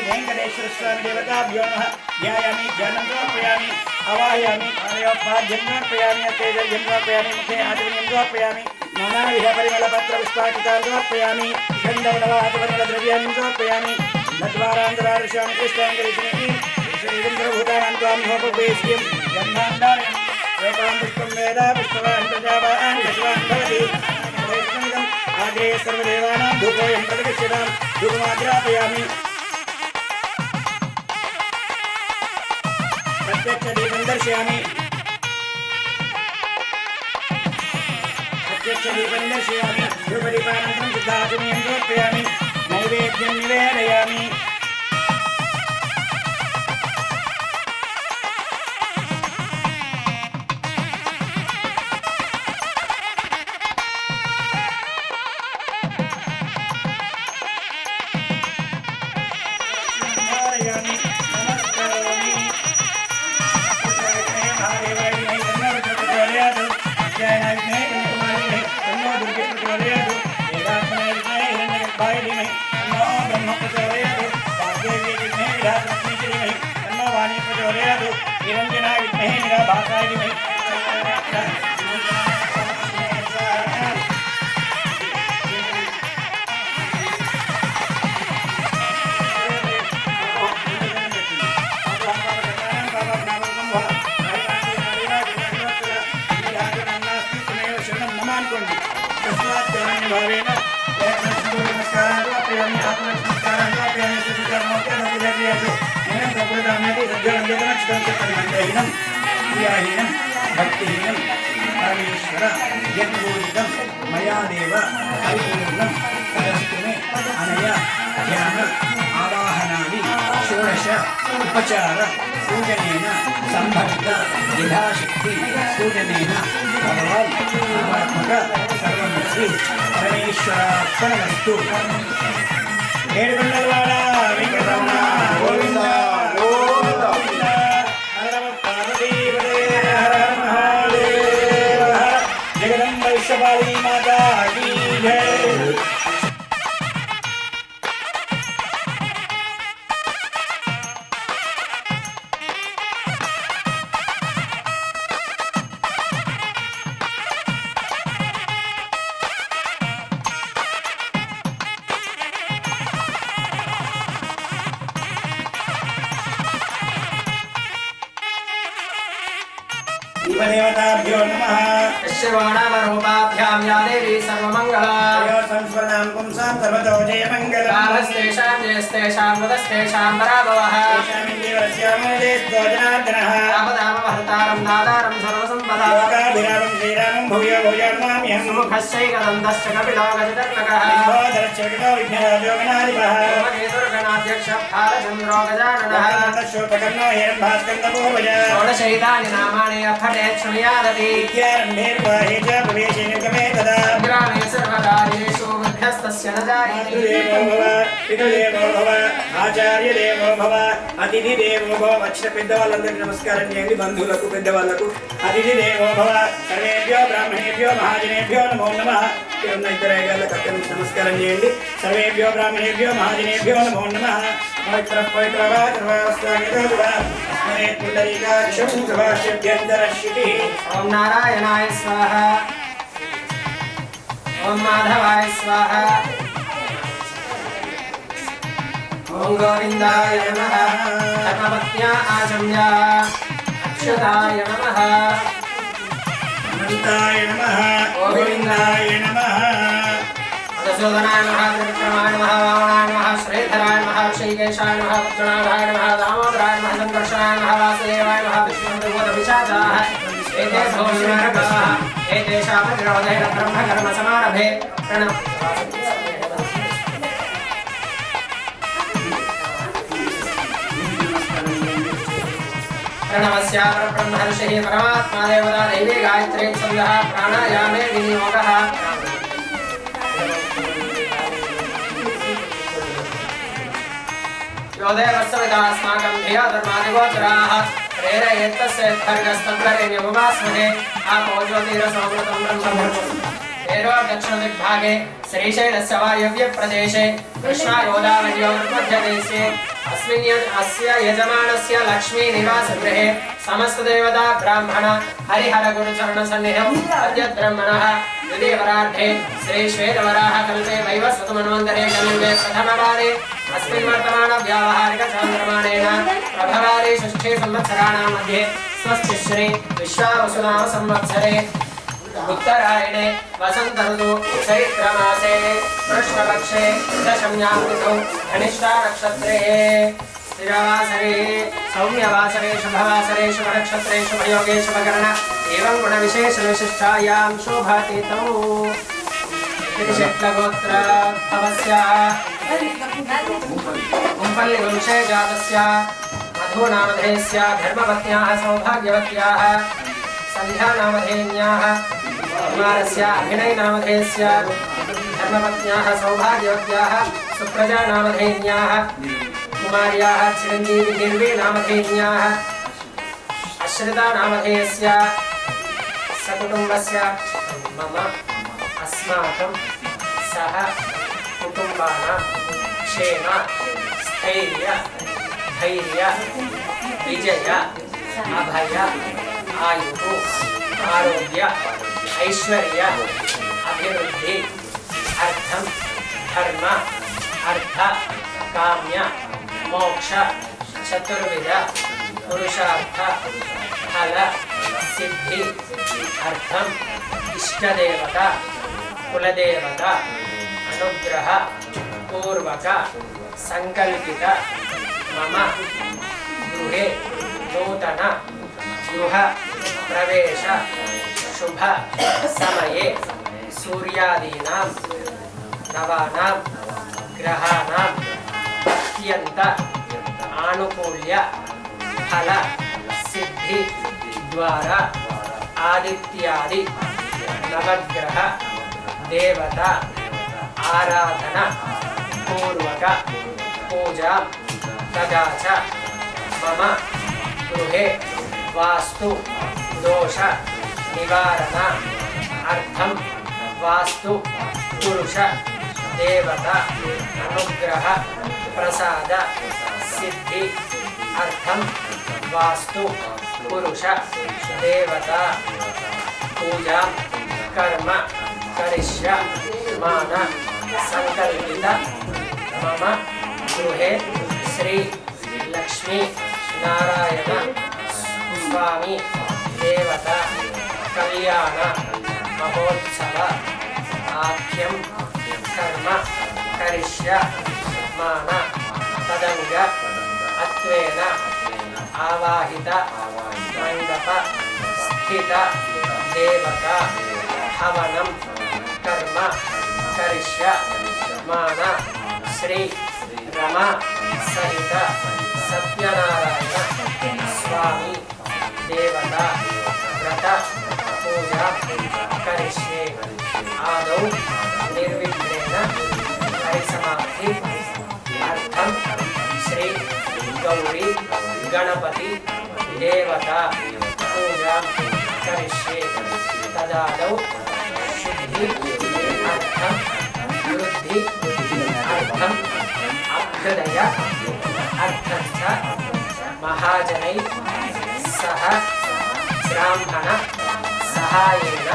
वेंकटेश्वर स्वामी देवताभ्यो नमः ध्यायामि ध्यानं समर्पयामि आवाहयामि पाद्यं समर्पयामि तेजं समर्पयामि मुखे आचमनीं समर्पयामि नानाविध परिमलपत्रपुष्पाचितान् समर्पयामि गन्धवनवासपरिमलद्रव्याणि समर्पयामि नद्वारान्तरादृशानि कृष्णाङ्गरीष्णीं श्रीगन्धर्वभूतानां त्वां होपवेश्यं गन्धान्दारयन् एकां पुष्पं वेद पुष्पवान् प्रजावान् दशवान् भवति आग्रे सर्वदेवानां धूपोऽयं प्रतिष्ठितां धूपमाग्रापयामि प्रत्यक्षदीपं दर्शयामि धूपदीपानन्तरं शुद्धाचमनीं समर्पयामि नैवेद्यं निवेदयामि भक्तिहीनं परमेश्वर यद्बोधितं मया देव परिपूर्णं तदस्तु मे अनया ध्यान आवाहनादि षोडश उपचार पूजनेन संभक्त यथाशक्ति पूजनेन भगवान् सर्वात्मक सर्वश्री परमेश्वरार्पणमस्तु। ఏడుకొండలవాడ వెంకటరమణ గోవింద గోవింద जगदम्ब विश्वपालिनी माता की जय। देवताभ्यो नमः श्रवणावरूपाभ्यां या देवी सर्वमङ्गला संस्मरणां पुंसां सर्वतो जयमङ्गलम् कामस्तेषां जयस्तेषां वदस्तेषां पराभवः जनार्दनः आपदामहर्तारं दातारं सर्वसम्पदां लोकाभिरामं श्रीरामं भूयो भूयो नमाम्यहं मुखश्चैकदन्तश्च कपिलो गजकर्णकः लिम्बोदरश्चकितो विघ्नराजो गणाधिपः सोमकेतुर्गणाध्यक्षः भालचन्द्रो गजाननः शोककर्णो हिरण्यभास्कन्दभूभज षोडशैतानि नामानि अफलेत् शृणुयादपि विद्यारम्भेर्वाहे च प्रवेशे निर्गमे तदा ग्रामे सर्वकार्येषु मुख्यस्तस्य न जायते मातृदेवो भव पितृदेवो भव आचार्यदेवो भव अतिथिदेवो भव వచ్చిన పెద్దవాళ్ళందరికీ నమస్కారం చేయండి బంధువులకు పెద్దవాళ్ళకు అతిథిదేవో భవ సర్వేభ్యో బ్రాహ్మణేభ్యో మహాజనేభ్యో నమో నమః ఇరున్న ఇద్దరు ఐగాళ్ళకు అక్కడ నుంచి నమస్కారం చేయండి సర్వేభ్యో బ్రాహ్మణేభ్యో మహాజనేభ్యో నమో నమః పవిత్ర పవిత్రవా సర్వస్వామిదేవా స్మరే పుండరీకాక్షం సభాష్యభ్యంతరశ్యుతి ఓం నారాయణాయ స్వాహ ఓం మాధవాయ స్వాహ ఓం గోవిందాయ నమః ధర్మపత్న్యా ఆచమ్య అక్షతాయ నమః అనంతాయ నమః గోవిందాయ నమః మధుసూదనాయ నమః త్రివిక్రమాయ నమః వామనాయ నమః శ్రీధరాయ నమః శ్రీకేశాయ నమః పుత్రనాథాయ నమః దామోదరాయ నమః సంకర్షణాయ నమః వాసుదేవాయ నమః విష్ణుదేవోదపిశాచాః ఏతే భోషణారకాః ఏతేషాం నిరోధేన బ్రహ్మకర్మ సమారభే प्रणवस्य परब्रह्मर्षिः परमात्मा देवता दैवी गायत्री छन्दः प्राणायामे विनियोगः यो देवस्सवितास्माकं धिया धर्मादिगोचराः प्रेरयेत्तस्य भर्गस्तम्भरेण्यमुपास्महे आपो ज्योतिरसोमृतं ब्रह्मभूतम् एरो दक्षिणदिग्भागे श्रीशैलस्य वायव्यप्रदेशे कृष्णागोदावर्योर्मध्यदेशे अस्य यजमानस्य लक्ष्मी निवास गृहे समस्त देवता ब्राह्मण हरिहर गुरु चरण सन्निधौ अद्य ब्रह्मणः द्वितीयवरार्धे श्री श्वेतवराह कल्पे वैवस्वतमन्वन्तरे कलियुगे प्रथमवारे अस्मिन् वर्तमान व्यावहारिक चान्द्रमाणेन प्रभवारे षष्ठे संवत्सराणां मध्ये स्वस्ति श्री विश्वावसुनाम संवत्सरे उत्तरायणे वसंत ऋतु चैत्रमासे कृष्णपक्षे दशम्यां तिथौ धनिष्ठा नक्षत्रे स्थिरवासरे सौम्यवासरे शुभवासरे शुभनक्षत्रे शुभयोगे शुभकर्ण एवं गुणविशेषविशिष्टायां शोभातीतौ तिरिशट्लगोत्रभवस्य कुम्पल्लिवंशे जातस्य मधुनामधेयस्य धर्मपत्न्याः सौभाग्यवत्याः सन्ध्यानामधेयन्याः कुमारस्य अभिनयनामधेयस्य धर्मपत्न्याः सौभाग्यवत्याः सुप्रजानामधेयन्याः कुमार्याः चिरञ्जीविगिर्वीनामधेयन्याः अश्रितानामधेयस्य सकुटुम्बस्य मम अस्माकं सह कुटुम्बानां क्षेम स्थैर्य धैर्य विजय अभय आयुः आरोग्य ऐश्वर्य अभिवृद्धि अर्थं धर्म अर्थ काम्य मोक्ष चतुर्विध पुरुषार्थ फल सिद्धि अर्थम इष्टदेवता कुलदेवता अनुग्रह पूर्वक संकल्पित मम गृहे नूतन गृह प्रवेश शुभ समये सूर्यादीनां नवानां ग्रहाणां अत्यंत आनुकूल्य फल सिद्धि द्वारा आदित्यादि नवग्रह देवता आराधना पूर्वक पूजा तथा च मम गृहे वास्तु दोष निवारण अर्थम वास्तु पुरुष देवता अनुग्रह प्रसाद सिद्धि अर्थम वास्तु पुरुष देवता पूजा कर्म करिष्यामि संकल्पित मम गृहे श्री लक्ष्मी नारायण स्वामी देवता कल्याण महोत्सव आख्यम कर्म करिष्यामि तदंग अत्वेन आवाहित मंडप स्थित देवता हवनं कर्म करिष्यामि श्री रमा सहित सत्यनारायण स्वामी देवता व्रत पूजा करिष्ये आदौ निर्विघ्नेन परिसमाप्ति अर्थम श्री गौरी गणपति देवता पूजा करिष्ये तदादौ शुद्धि अर्थम वृद्धि अर्थम अभ्युदय अर्थं च महाजनै सह ब्राह्मण सहायेन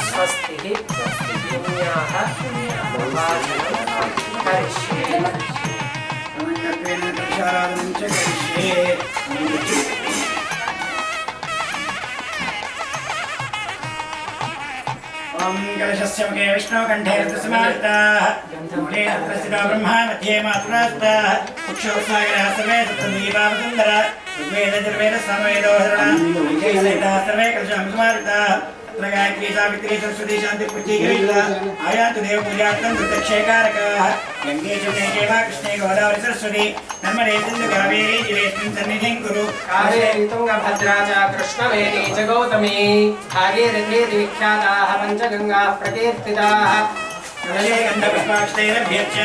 स्वस्तिः पुण्याः वाचनं करिष्ये ओम कलशस्य मुखे विष्णुकण्ठे रत्नसमाहिताः मूले रत्नस्थितो ब्रह्मा मध्ये मातुरास्ताः कुक्षोत्सागरः सर्वे सप्तदीपावसुन्दरा ऋग्वेदयजुर्वेदः सामवेदोहरणा सहिताः सर्वे कलशं समाहिताः तत्र गायत्री सावित्री सरस्वती शान्ति पूज्यीकृता आयातु देवपूजार्थं प्रत्यक्षैकारकाः गङ्गे चुने वा कृष्णे गोदावरी सरस्वती नर्मदे सिन्धु कावेरी जिवेस्मिन् सन्निधिं कुरु कावेरी तुङ्गभद्रा च कृष्णवेणी च गौतमी भागीरथी विख्याताः पञ्चगङ्गाः प्रकीर्तिताः प्रलये गन्धपुष्पाक्षतैरभ्यच्च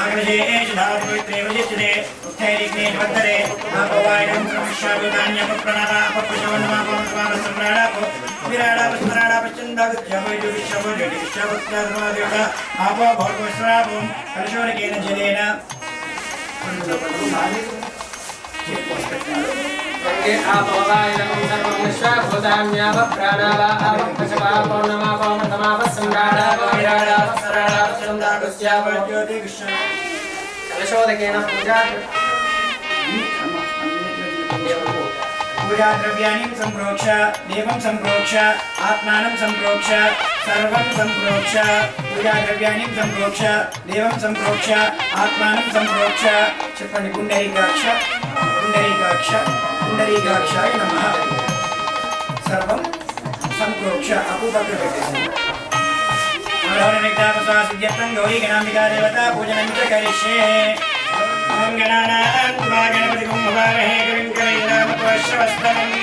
आग्रहे धातुमित्रे वजिष्ठिते उत्थैरिग्नेश्वरे आपवायं प्रविश्याभिधान्यपप्रणवापपुषवन्नमापमस्वामसम्राडापो विराडापस्मराडापश्चन्दागच्छापयजुविश्वभोजोतिविश्वभक्ताधर्मादेवता आपो भोर्गोस्वरापो कलशोरकेन जलेन गंगे आपोवायनकं सर्वं विश्वभूतान्याव प्राणावापचवा पौर्णमापौर्णमापस्सम्राडावसराडावसरडावस्यन्दागस्यावज्योतिकृष्ण कलशोदकेन पूजा पूजा द्रव्याणि संप्रोक्ष देवं संप्रोक्ष आत्मानं संप्रोक्ष सर्वं संप्रोक्ष पूजा द्रव्याणि संप्रोक्ष देवं संप्रोक्ष आत्मानं संप्रोक्ष చెప్పండి పుండరీకాక్ష पुंडरीकाक्ष पुंडरीकाक्षाय नमः सर्वं संप्रोक्ष अपूपकृतम् आरोहणनिग्धापस्वासिद्ध्यर्थं गौरीगणाम्बिका देवता पूजनं च करिष्ये ॐ गणानां त्वा गणपतिं भवामहे कविं कवीनामुपश्रवस्तमम्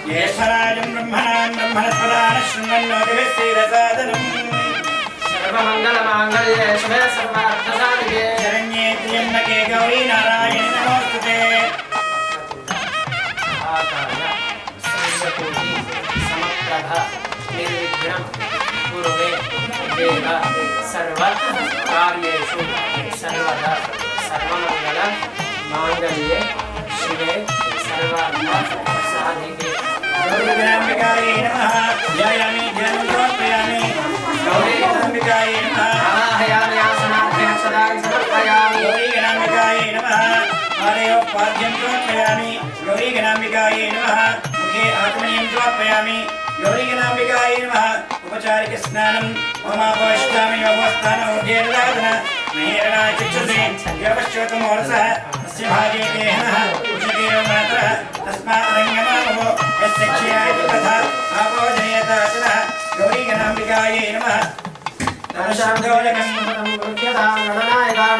ज्येष्ठराजं ब्रह्मणां ब्रह्मणस्पदानः शृण्वन्नोतिभिस्सीदसादनम् सर्वमङ्गलमाङ्गल्ये शिवे सर्वार्थसाधिके शरण्ये त्र्यम्बके गौरी नारायणि नमोऽस्तुते निर्विघ्नं कुरुमे देव सर्वकार्येषु सर्वदा सर्वमङ्गल माङ्गल्ये शिवे सर्वार्थसाधिके गौरीगणाम्बिकायै नमः ध्यायामि ध्यानं समर्पयामि गौरीगणाम्बिकायै नमः आवाहयामि आसनाभ्यक्षदां समर्पयामि गौरीगणाम्बिकायै नमः पादयोपाद्यं समर्पयामि गौरीगणाम्बिकायै नमः मुखे आत्मनीयं समर्पयामि गौरीगणाम्बिकायै नमः उपचारिकस्नानं ममापविष्टामि योगस्थानोर्जेर्दादन महेरणाय चक्षुषे योगश्चोतमोरसः तस्य भागे देहनः उषिकेव मातरः तस्मादरङ्गमामहो यस्य क्षयायति तथा आपोजनीयताचनः गौरीगणाम्बिकायै नमः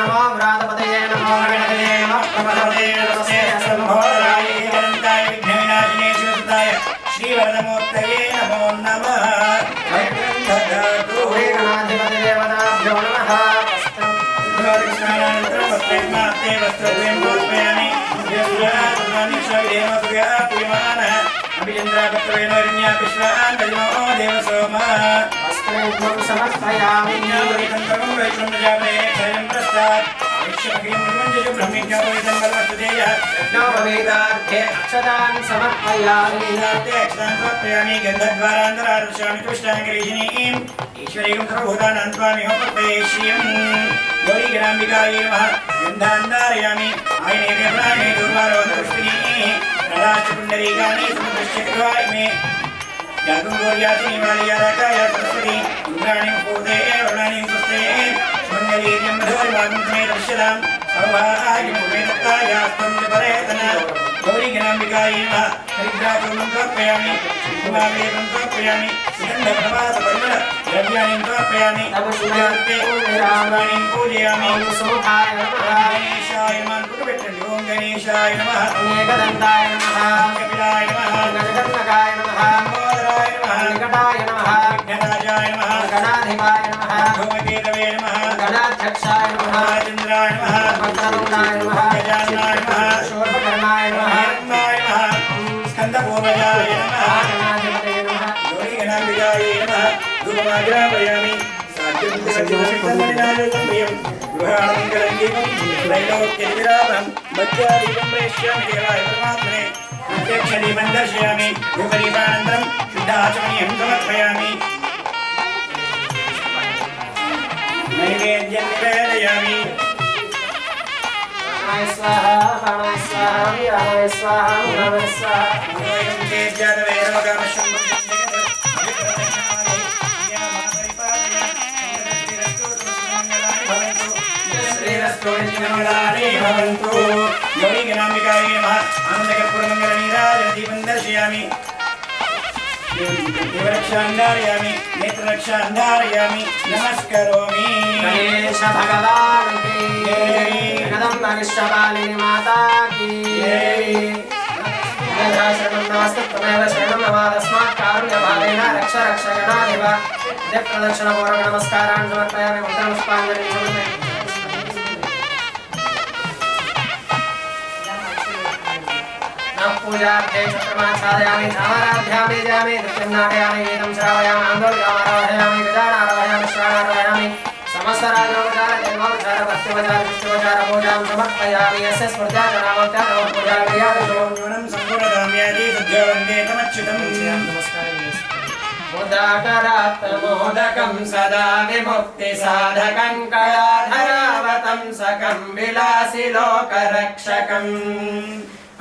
नमो व्रातपतये नमो गणपतये नमः प्रमदपतये नमस्ते असम्भोराय अनन्ताय विघ्नविनाशिने शिवसुताय श्रीवरदमूर्तये नमो नमः गणाधिपतये वदाभ्यो नमः कृष्णानन्तरं वस्त्रैर्मात्ते वस्त्रद्वयं समर्पयामि पूयमानः अभिचन्द्रापत्रवेणोरिण्या विश्वान् दधिनो देवसोमः वस्त्रयुग्मं समर्पयामि ज्ञापयितन्तरं वैष्णं प्रजापते क्षयं प्रस्तात् विश्वमखिलं प्रपञ्चजु ब्रह्मिज्ञापयितं बलवस्तुतेयः यज्ञोपवीतार्थे अक्षतान् समर्पयामि अक्षतान् समर्पयामि गन्धद्वारान्तरादर्शामि तुष्टाङ्गरीशिनीम् ईश्वरीकं सर्वभूतानां त्वामिहोपवेश्यम् गौरीगणाम्बिकायै नमः गन्धान् धारयामि आयनेन प्राणे दुर्वारोधपुष्पिनी प्रदाश्च पुण्डरीकानि समुद्रश्च कृत्वाय मे यातुं गौर्यासिनी वालियाराकाय सरस्वती इन्द्राणीं पूते वरुणानीं पुस्ते मङ्गलीर्यं मधुरिमागं समे दर्शतां सौभाग्यमुमे दत्तायास्तं च परेतन गौरीगणाम्बिकायै नमः हरिद्राचूर्णं समर्पयामि कुमावेदं समर्पयामि सुगन्धप्रवासपरिमल द्रव्याणि समर्पयामि पूजार्थे पुष्पाणिं पूजयामि सुमुखाय नमः गणेशाय नमः कुटुबेट्टंडि ओं गणेशाय नमः एकदन्ताय नमः कपिलाय नमः गजकर्णकाय नमः मोदराय नमः निकटाय नमः विघ्नराजाय नमः गणाधिपाय नमः धूमकेतवे नमः गणाध्यक्षाय नमः चन्द्राय नमः वक्रतुण्डाय नमः गजाननाय नमः शूर्पकर्णाय नमः हिरण्माय नमः स्कन्दपूर्वजाय नमः गणाधिपतये नमः गौरीगणाम्बिकायै नमः धूपमाग्रापयामि साध्यं गृहाणमङ्गलङ्गीकं त्रैलोक्यविरामं मध्यादीपं प्रेष्यामि देवाय परमात्मने प्रत्यक्षदीपं दर्शयामि धूपदीपानन्तरं शुद्धाचमनीयं समर्पयामि नैवेद्यं निवेदयामि प्राणाय स्वाहा प्राणाय स्वाहा वीराय स्वाहा उदानाय स्वाहा मनोयं तेज्यातवेदमकामशं गौरीगणाम्बिकायै नमः आनन्दकर्पूरमङ्गलनीराजनदीपं दर्शयामि देवरक्षां धारयामि नेत्ररक्षां धारयामि नमस्करोमि गणेश भगवान् की जगदम्ब विश्वपालिनी माता की शरणं नास्ति त्वमेव शरणं मम तस्मात् कारुण्यभावेन रक्ष रक्ष गणाधिप प्रदक्षिणपूर्वक नमस्कारान् समर्पयामि मन्त्रपुष्पाञ्जलिं समर्पयामि पूजार्थे चक्रमाच्छादयामि धामाराध्यामि जामि नृत्यं नाटयामि गीतं श्रावयामि आन्दोलयामि गजानाराधयामि श्रावयामि समस्तराजोपचार देवोपचार भक्तिोपचार विष्णुपचार पूजां समर्पयामि यस्य स्मृत्या जनावत्या नमोपूजा क्रियादो न्यूनं सम्पूर्णकाम्यादि सद्यो वन्दे तमच्युतम् मोदकं सदा विमुक्तिसाधकं कलाधरावतंसकं विलासि लोकरक्षकम्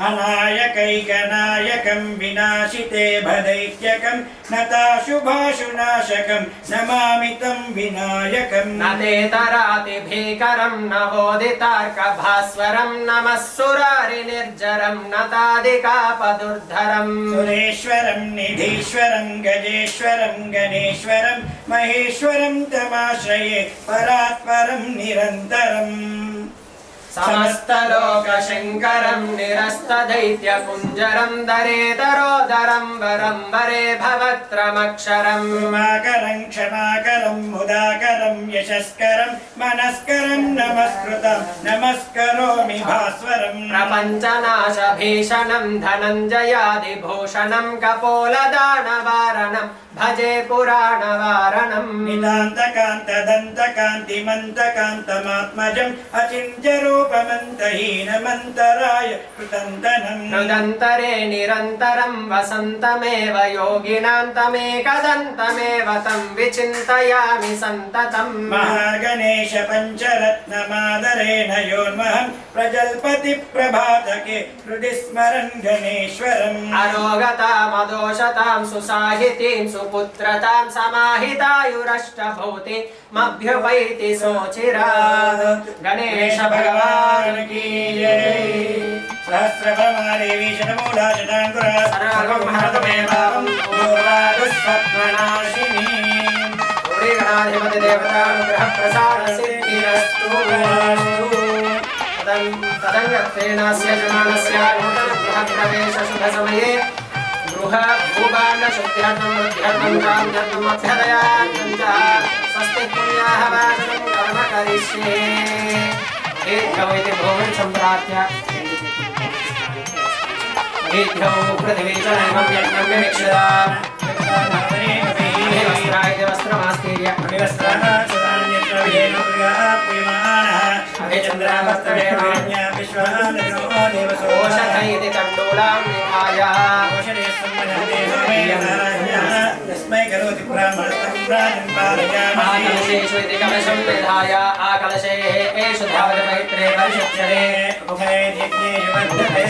अनायकैकनायकं विनाशिते भदैत्यकं नताशुभाशुनाशकं नमामि तं विनायकम् नतेतरातिभीकरं नवोदितार्कभास्वरं नमः सुरारिनिर्जरं नतादिकापदुर्धरम् सुरेश्वरं निधीश्वरं गजेश्वरं गणेश्वरं महेश्वरं तमाश्रये परात्परं निरन्तरम् समस्तलोकशङ्करं निरस्तदैत्यपुञ्जरं दरेतरोदरं वरं वरे भवत्रमक्षरम् कृपाकरं क्षमाकरं मुदाकरं यशस्करं मनस्करं नमस्कृतं नमस्करोमि भास्वरम् प्रपञ्चनाशभीषणं धनञ्जयादिभूषणं कपोलदानवारणं भजे पुराणवारणम् नितान्तकान्तदन्तकान्तिमन्तकान्तमात्मजम् अचिन्त्यरूपमन्तहीनमन्तराय कृतन्तनम् हृदन्तरे निरन्तरं वसन्तमेव योगिनां तमेकदन्तमेव तं विचिन्तयामि सन्ततम् महागणेश पञ्चरत्नमादरेण योन्महं प्रजल्पति प्रभातके हृदि स्मरन् गणेश्वरम् अरोगतामदोषतां सुसाहितीं सुपुत्रतां समाहितायुरष्टभूति मभ्युपैति सोचिरात् गणेश भगवान् की जय। सहस्रप्रमादेवी शतमूला शताङ्कुरा सर्वं हरतमेवाहं पूर्वादुःस्वप्ननाशिनी गणाधिपति देवतानुग्रह प्रसाद सिद्धिरस्तु तदङ्गत्वेनास्य जमानस्य नूतन गृहप्रवेश शुभ समये गृह भूभाण्ड शुद्ध्यर्थं वृद्ध्यर्थं काम्यर्थम् अभ्यदयार्थं च स्वस्ति पुण्याः वाचनं कर्म करिष्ये एभ्यो इति भूमिं सम्प्राप्य एभ्यो पृथिवी च नैवं यज्ञं विवीक्षिता वस्त्राय वस्त्रमास्तीर्य वस्त्रः सदान्यत्रवेण प्रियः प्रियमाणः अभिचन्द्रावस्त्रेण विश्वानरो देवसो ओषधै इति तण्डूलां निधाय ओषधे सम्मनते सोमेयनारायणः तस्मै करोति ब्राह्मणस्तं प्राणं पालयामि आकलशेषु इति कलशं विधाय आकलशे एषु धावति मैत्रे परिषज्यते उभये यज्ञे वर्धते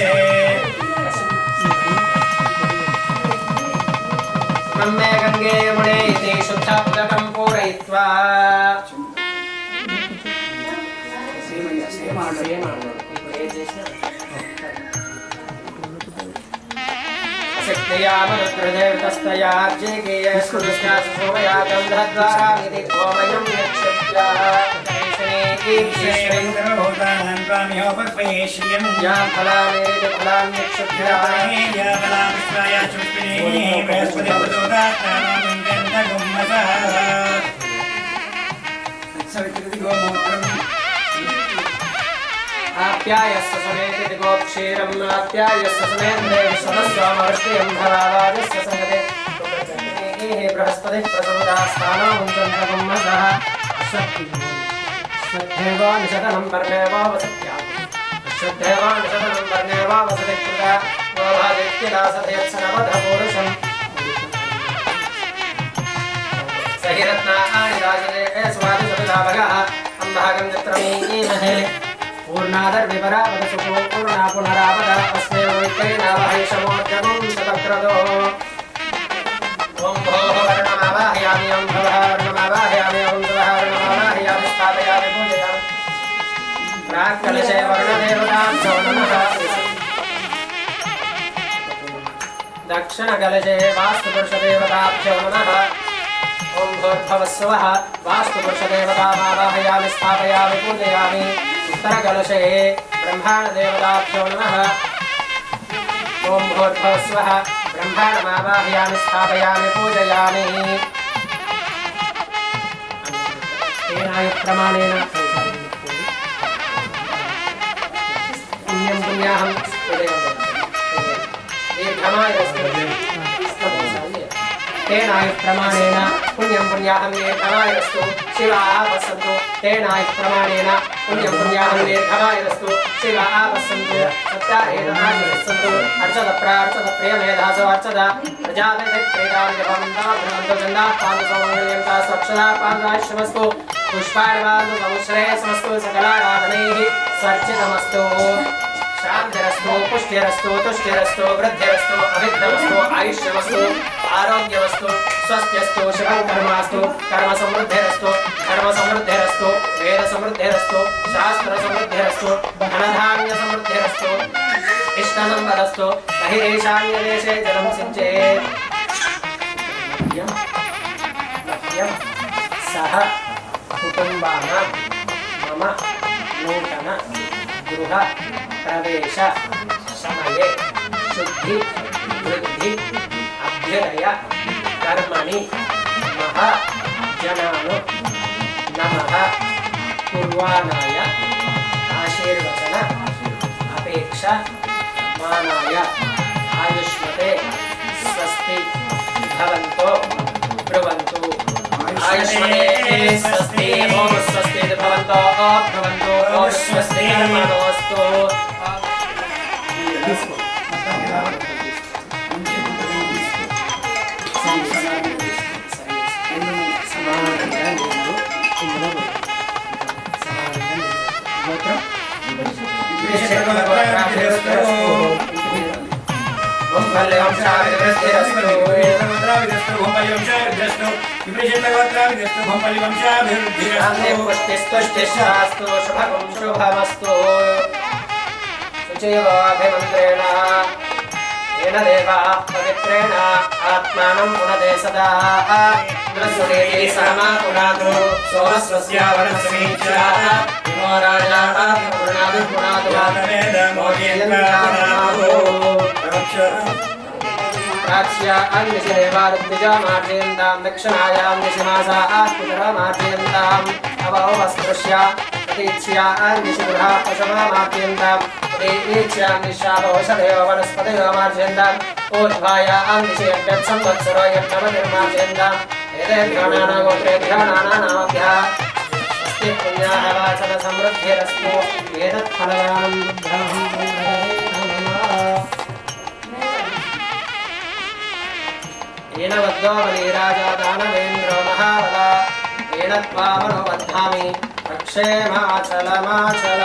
ब्रह्मे गङ्गे यमुने इति शुद्धोदकं पूरयित्वा शक्त्या मरुद्रदेवतस्तया अर्जेगेयस्कृतस्या सुशोभया गन्धद्वारामिति गोमयं निक्षिप्य सर्वभूतानां स्वामिहोपक्वये श्रियं या फलामेति फलान् निक्षिप्य या फलामिश्राय चुष्पिनी बृहस्पति प्रचोदात्तानां गन्धगुम्मसः सवितृति गोमूत्रम् आप्यायस्य समेति गोक्षीरम् आप्यायस्य समेन्द्रे सदस्वामवृष्टियं भवावाजस्य संगते बृहस्पतिः प्रसमुदास्थानां गन्धगुम्मसः श्रद्धेवानिशतनं वर्णेवा वसत्याम् श्रद्धेवानिशतनं वर्णेवा वसति कृता गोभादित्यदासधेत्सनवधपूरुषम् सहिरत्नानि राजते स्वादिसविधाभगः अम्भागं चित्रमीमहे पूर्णादर्विपरावदसुको पूर्णा पुनरावद अस्मे वैकैनावहैषमोद्यमं शतक्रदो ॐ भोः वर्णमावाहयामि ॐ भवः वर्णमावाहयामि ॐ भवः वर्णमावाहयामि स्थापयामि पूजयामि प्राक्कलशे वर्णदेवताभ्यो नमः दक्षिणकलशे वास्तुपुरुषदेवताभ्यो नमः ॐ भूर्भुवस्सुवः वास्तुपुरुषदेवतामावाहयामि स्थापयामि पूजयामि उत्तरकलशे ब्रह्माण्डदेवताभ्यो नमः ॐ भूर्भुवस्सुवः ब्रह्माण्डमावाहयामि स्थापयामि पूजयामि तेनायुक्तप्रमाणेन पुण्यं पुण्याहं दीर्घमायुरस्तु तेन प्रमाणेन पुण्यं पुण्याहं दीर्घमायुरस्तु शिवाः वसन्तु तेन प्रमाणेन पुण्यं पुण्याहं दीर्घमायुरस्तु शिवाः वसन्तु सत्याहेन आयुरस्तु अर्चद प्रार्चद प्रियमेधासो अर्चद प्रजापतिप्रेताविजपन्ता भ्रमन्तो चन्दाः पादसौमङ्गल्यं तास्वक्षदा पादराश्रमस्तु पुष्पाणवादु संश्रये समस्तु सकलाराधनैः सर्चितमस्तु शान्तिरस्तु पुष्टिरस्तु तुष्टिरस्तु वृद्धिरस्तु अभिद्धमस्तु आयुष्यमस्तु आरोग्यमस्तु स्वस्त्यस्तु शुभं कर्मास्तु कर्म समृद्धिरस्तु वेद समृद्धिरस्तु शास्त्र समृद्धिरस्तु धनधान्य समृद्धिरस्तु इष्टसम्पदस्तु बहिर्देशान्यदेशे जलं सिञ्चेत् सह कुटुम्बानां मम नूतन गृह प्रवेश समये शुद्धि वृद्धि अभ्युदय कर्मणि महाजनानु नमः कुर्वाणाय आशीर्वचन अपेक्षा मानाय आयुष्मते स्वस्ति भवन्तो ब्रुवन्तु आयुष्मते स्वस्ति ओम स्वस्ति भवन्तो ब्रुवन्तु ओम स्वस्ति कर्मणोऽस्तु पुष्टिस्तुष्टिशास्तु शुभगं शुभमस्तु शुचिर्वाभिमन्त्रेण येन देवाः पवित्रेण आत्मानं पुनदे सदा द्रसुरेः समा पुनातु सोमस्वस्य वरसमीक्षा इमो राजाः पुनादु पुनादु प्राच्या अन्यसि देवारुद्विजा मार्जयन्तां दक्षिणायां निशिमासाः पुनरा मार्जयन्ताम् अवस्पृश्या प्रतीच्या अन्यसि गृहा पशवा मार्जयन्तां प्रतीच्या निशाभोषधयो वनस्पतयो मार्जयन्ताम् ऊर्ध्वाया अन्यसि यज्ञत्संवत्सरो यज्ञमतिर्मार्जयन्ताम् एतेभ्यो नानागोत्रेभ्यो नानानामभ्यः स्वस्ति पुण्याः वाचन समृद्धिरस्तु एतत्फलदानं बुद्धमहं येन वद्यो बलिराजा दानवेन्द्रो महाबला येन त्वामनो बद्धामि रक्षेमाचलमाचल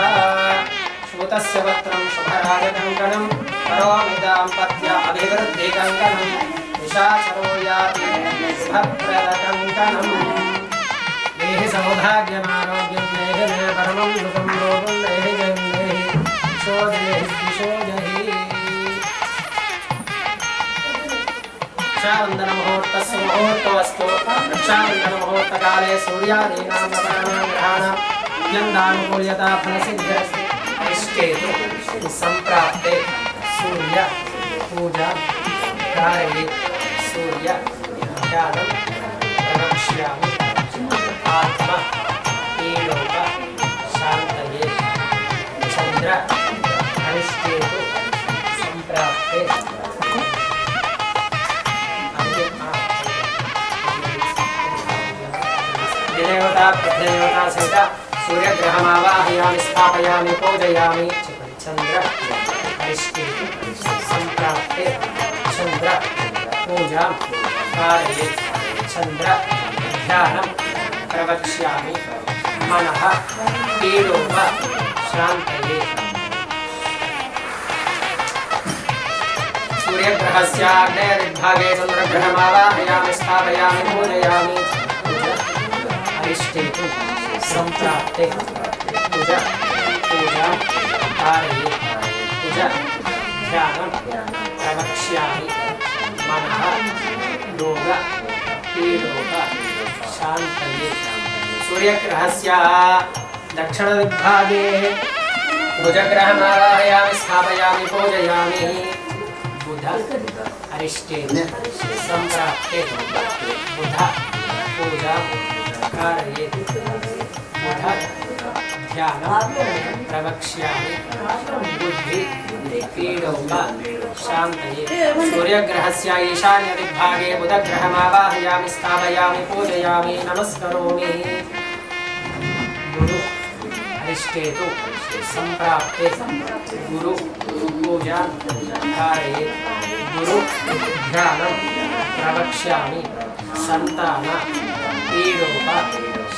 श्रुतस्य वक्त्रं शुभराजकङ्कणं करोमि दाम्पत्य अभिवृद्धिकङ्कणं निशाचरो याति शुभप्रदकङ्कणं देहि सौभाग्यमारोग्यं देहि मे परमं सुखं रोगं देहि जयं देहि दिशो देहि दिशो जहि रक्षाबंधन मुहूर्तस्य मुहूर्तवस्तु रक्षाबंधन मुहूर्तकाले सूर्यादीनां नवग्रहाणां ग्रहाणां यन्दानुकूल्यता फलसिद्धिरस्तु इष्टेतु सम्प्राप्ते सूर्य पूजा कारये सूर्य ध्यानं प्रवक्ष्यामि आत्मा ईलोक शान्तये चन्द्र अरिष्टेतु सम्प्राप्ते देवता प्रदेवता सहित सूर्यग्रहमावाहयामि स्थापयामि पूजयामि चन्द्र अरिष्टेतु सम्प्राप्ते चन्द्र पूजां कारये चन्द्र ध्यानं प्रवक्ष्यामि मनः ईलोक शान्तये सूर्यग्रहस्य अग्नेर्भागे चन्द्रग्रहमावाहयामि स्थापयामि पूजयामि अरिष्टेतु सम्प्राप्ते पूजा कारये पूजा ध्यानं प्रवक्ष्यामि मनः योग ईलोक शान्तये सूर्यग्रहस्य दक्षिणदिग्भागे भुजग्रहमावाहयामि स्थापयामि पूजयामि बुध अरिष्टेतु सम्प्राप्ते बुध पूजा कारये बुध ध्यानं प्रवक्ष्यामि बुद्धि पीडोप शान्तये सूर्यग्रहस्य ईशान्यदिग्भागे बुधग्रहमावाहयामि स्थापयामि पूजयामि नमस्करोमि गुरु अरिष्टेतु संप्राप्ते गुरु पूजा कारये गुरु ध्यानं प्रवक्ष्यामि संतान पीडोप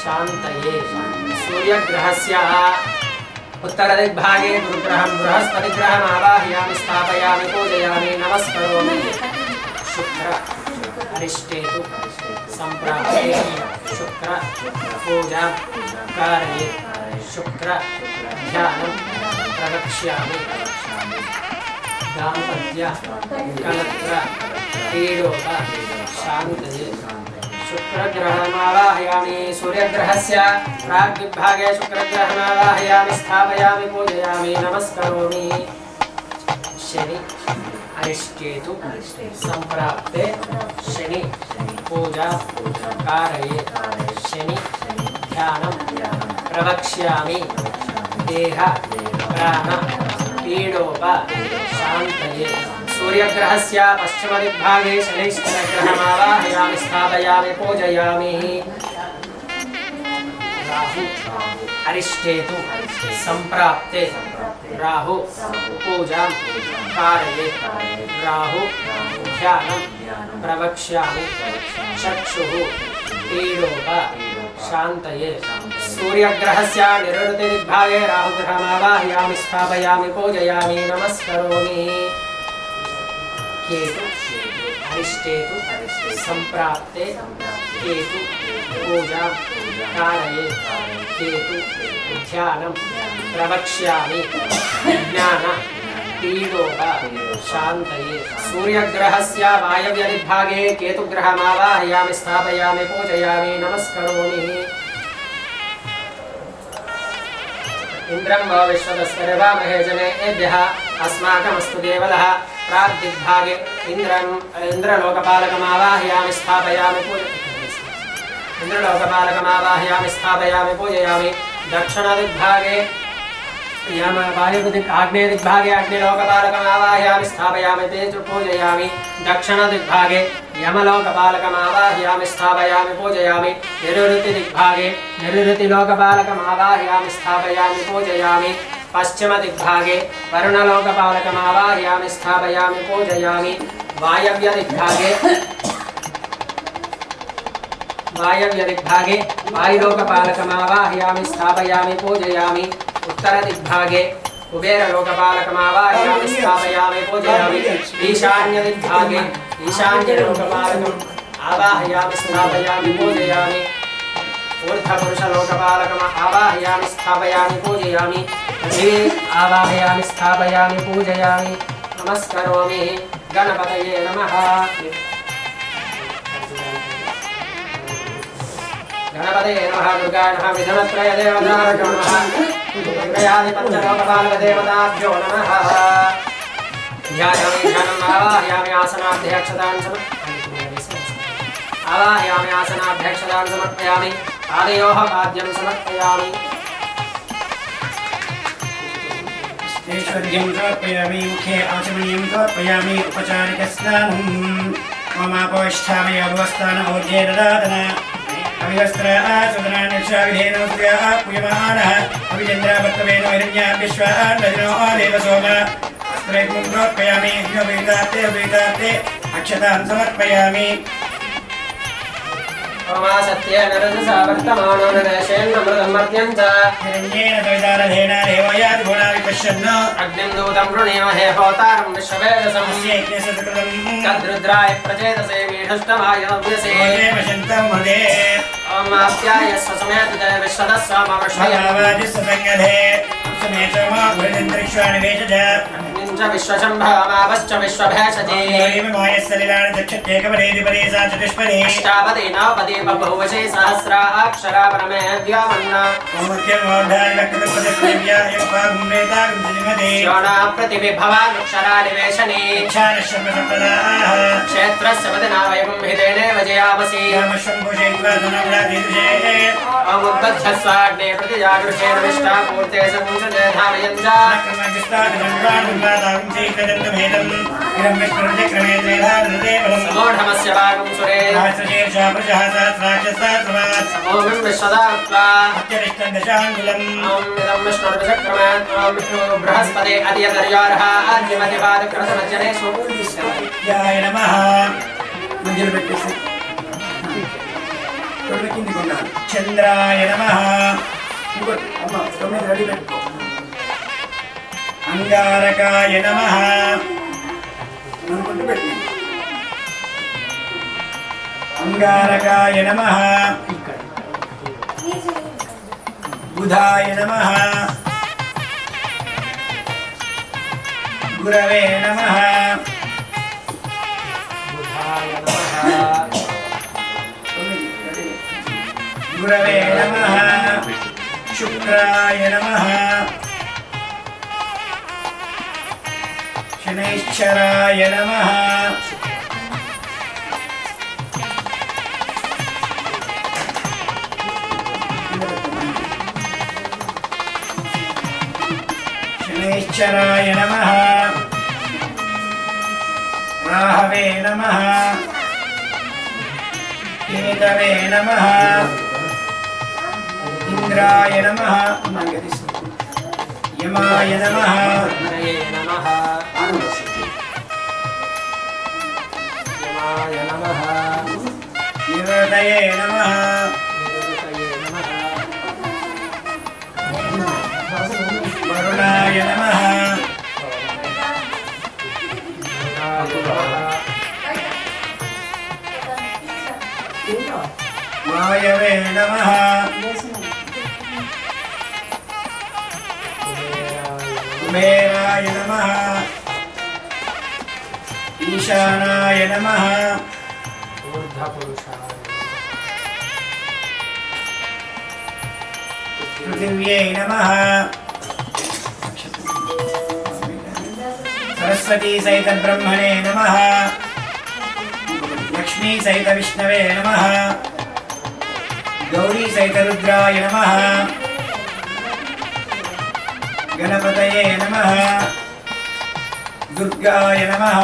शान्तये सूर्यग्रहस्य उत्तरदिग्भागे गुरुग्रहं बृहस्पतिग्रहम् आवाहयामि स्थापयामि पूजयामि नमस्करोमि शुक्र अरिष्टेतु संप्राप्ते शुक्र पूजा कारये शुक्र ध्यानं प्रवक्ष्यामि दाम्पत्य कलत्र पीडोप शान्तये शुक्रग्रहमावाहयामि सूर्यग्रहस्य प्राग्विभागे शुक्रग्रहमावाहयामि स्थापयामि पूजयामि नमस्करोमि शनि अरिष्टेतु संप्राप्ते शनि पूजा कारये शनि ध्यानं प्रवक्ष्यामि देह प्राण पीडोप शान्तये सूर्यग्रहस्य पश्चिमदिग्भागे शनैश्चरग्रहमावाहयामि स्थापयामि पूजयामि राहु अरिष्टेतु संप्राप्ते राहु पूजां कारये राहु ध्यानं प्रवक्ष्यामि चक्षुः पीडोप शान्तये सूर्यग्रहस्य निरृतिदिग्भागे राहुग्रहमावाहयामि स्थापयामि पूजयामि नमस्करोमि केतु अरिष्टेतु संप्राप्ते केतु पूजा कारये केतु ध्यानं प्रवक्ष्यामि ज्ञान पीडोप शान्तये सूर्यग्रहस्य वायव्यदिग्भागे केतुग्रहमावाहयामि स्थापयामि पूजयामि नमस्करोमि इन्द्रं वो विश्वदस्वर्यवामहे जनेभ्यः अस्माकमस्तु देवलः प्राग्दिग्भागे इन्द्रलोकपालकमावाहयामि स्थापयामि पूजयामि दक्षिणदिग्भागे आग्नेयदिग्भागे अग्निलोकपालकमावाहयामि स्थापयामि पूजयामि दक्षिणदिग्भागे यमलोकपालकमावाहयामि स्थापयामि पूजयामि नैऋत्यदिग्भागे नैऋत्यलोकपालकमावाहयामि स्थापयामि पूजयामि पश्चिमदिग्भागे वरुणलोकपालकमावाहयामि स्थापयामि पूजयामि वायव्यदिग्भागे वायुलोकपालकमावाहयामि स्थापयामि पूजयामि उत्तरदिग्भागे कुबेरलोकपालकमावाहयामि स्थापयामि पूजयामि ईशान्यदिग्भागे ईशान्यलोकपालकम् आवाहयामि स्थापयामि पूजयामि ऊर्ध्वपुरुषलोकपालकम् आवाहयामि स्थापयामि पूजयामि आवाहयामि स्थापयामि पूजयामि नमस्करोमि गणपतये नमः गणपतये नमः दुर्गाय नमः विधनत्रय देवताभ्यो नमः दुर्गयादि पंचलोकपालकदेवताभ्यो नमः ध्यायामि ध्यानम् आवाहयामि आसनाध्यक्षतान् समर्पयामि पादयोः पाद्यं समर्पयामि ऐश्वर्यं समर्पयामि मुखे आचमनीयं समर्पयामि उपचारिकस्नानं ममापविष्ठामि अभवस्थान ऊर्जे ददातन अभिवस्त्र आसुदनान् निर्षाविधेन सूर्यः पूयमानः अभिचन्द्रावर्तवेन हिरण्यां विश्वान्नदिनो देवसोम अस्त्रैकं समर्पयामि यज्ञोपवीतार्थे अक्षतान् समर्पयामि ओमा सत्येन रजसा वर्तमानो नरेशेन्नमृतं मर्त्यं च हिरण्येन द्वैतारथेन देवयात् गुणा विपश्यन् अग्निं दूतं वृणीमहे होतारं विश्ववेदसं तद्रुद्राय प्रचेतसे वीढुष्टमाय नव्यसे वशन्तं मदे ओम आप्यायस्व समेतते विश्वदस्वामवश्वयावाजिस्संगधे समेतमा वृदन्तरिक्ष्वाणिवेशज च विश्वशम्भवावश्च विश्वभेषजे मायस्सलिलानि दक्षत्येकपदेति पदे सा चतुष्पदे अष्टापदे नवपदे बहुवशे सहस्रा अक्षरा परमे द्यावन्ना ओमत्यमोद्धारि वक्रतुपदस्यव्या यक्पागुम्रेता गुंसिमदे योना प्रतिविभवानुक्षरा निवेशने इच्छानश्यमसम्पदाः क्षेत्रस्य वदनावयं हितेने वजयामसि यामशम्भुषेत्वा धनव्रातीतुषे अमुद्बद्धस्वाग्ने प्रतिजागृषेण विष्टापूर्ते संसदे धारयन् च क्रमगिस्तादिनन्वानुवाद साविंशैकदन्तमेदम् इदं विष्णुर्चक्रमे त्रेधानृदेवलम् समोढमस्य भागं सुरे सहस्रशीर्षा पुरुषः सहस्राक्षसहस्रवात् समोघं विश्वदात्वा अत्यरिष्टं दशाङ्गुलम् इदं विष्णुर्चक्रमे विष्णु बृहस्पते अद्यतर्यारः आद्यमतिपादकृतमज्जनेषु याय नमः मंजल పెట్టేసి తొమ్మిది కింది కొన్నాను చంద్రాయ నమః ఇంకోటి అమ్మ తొమ్మిది రెడీ పెట్టుకో అంగారకాయ నమః అనుకుంటూ పెట్టి అంగారకాయ నమః బుధాయ నమః గురవే నమః गुरवे नमः शुक्राय नमः शनैश्चराय नमः शनैश्चराय नमः राहवे नमः केतवे नमः इंद्राय नमः यमाय नमः यमाय नमः निरदये नमः वरुणाय नमः वायवे नमः कुबेराय नमः ईशानाय नमः पृथिव्यै नमः सरस्वती सहित ब्रह्मणे नमः लक्ष्मी सहित विष्णवे नमः गौरी सहित रुद्राय नमः गणपतये नमः दुर्गाय नमः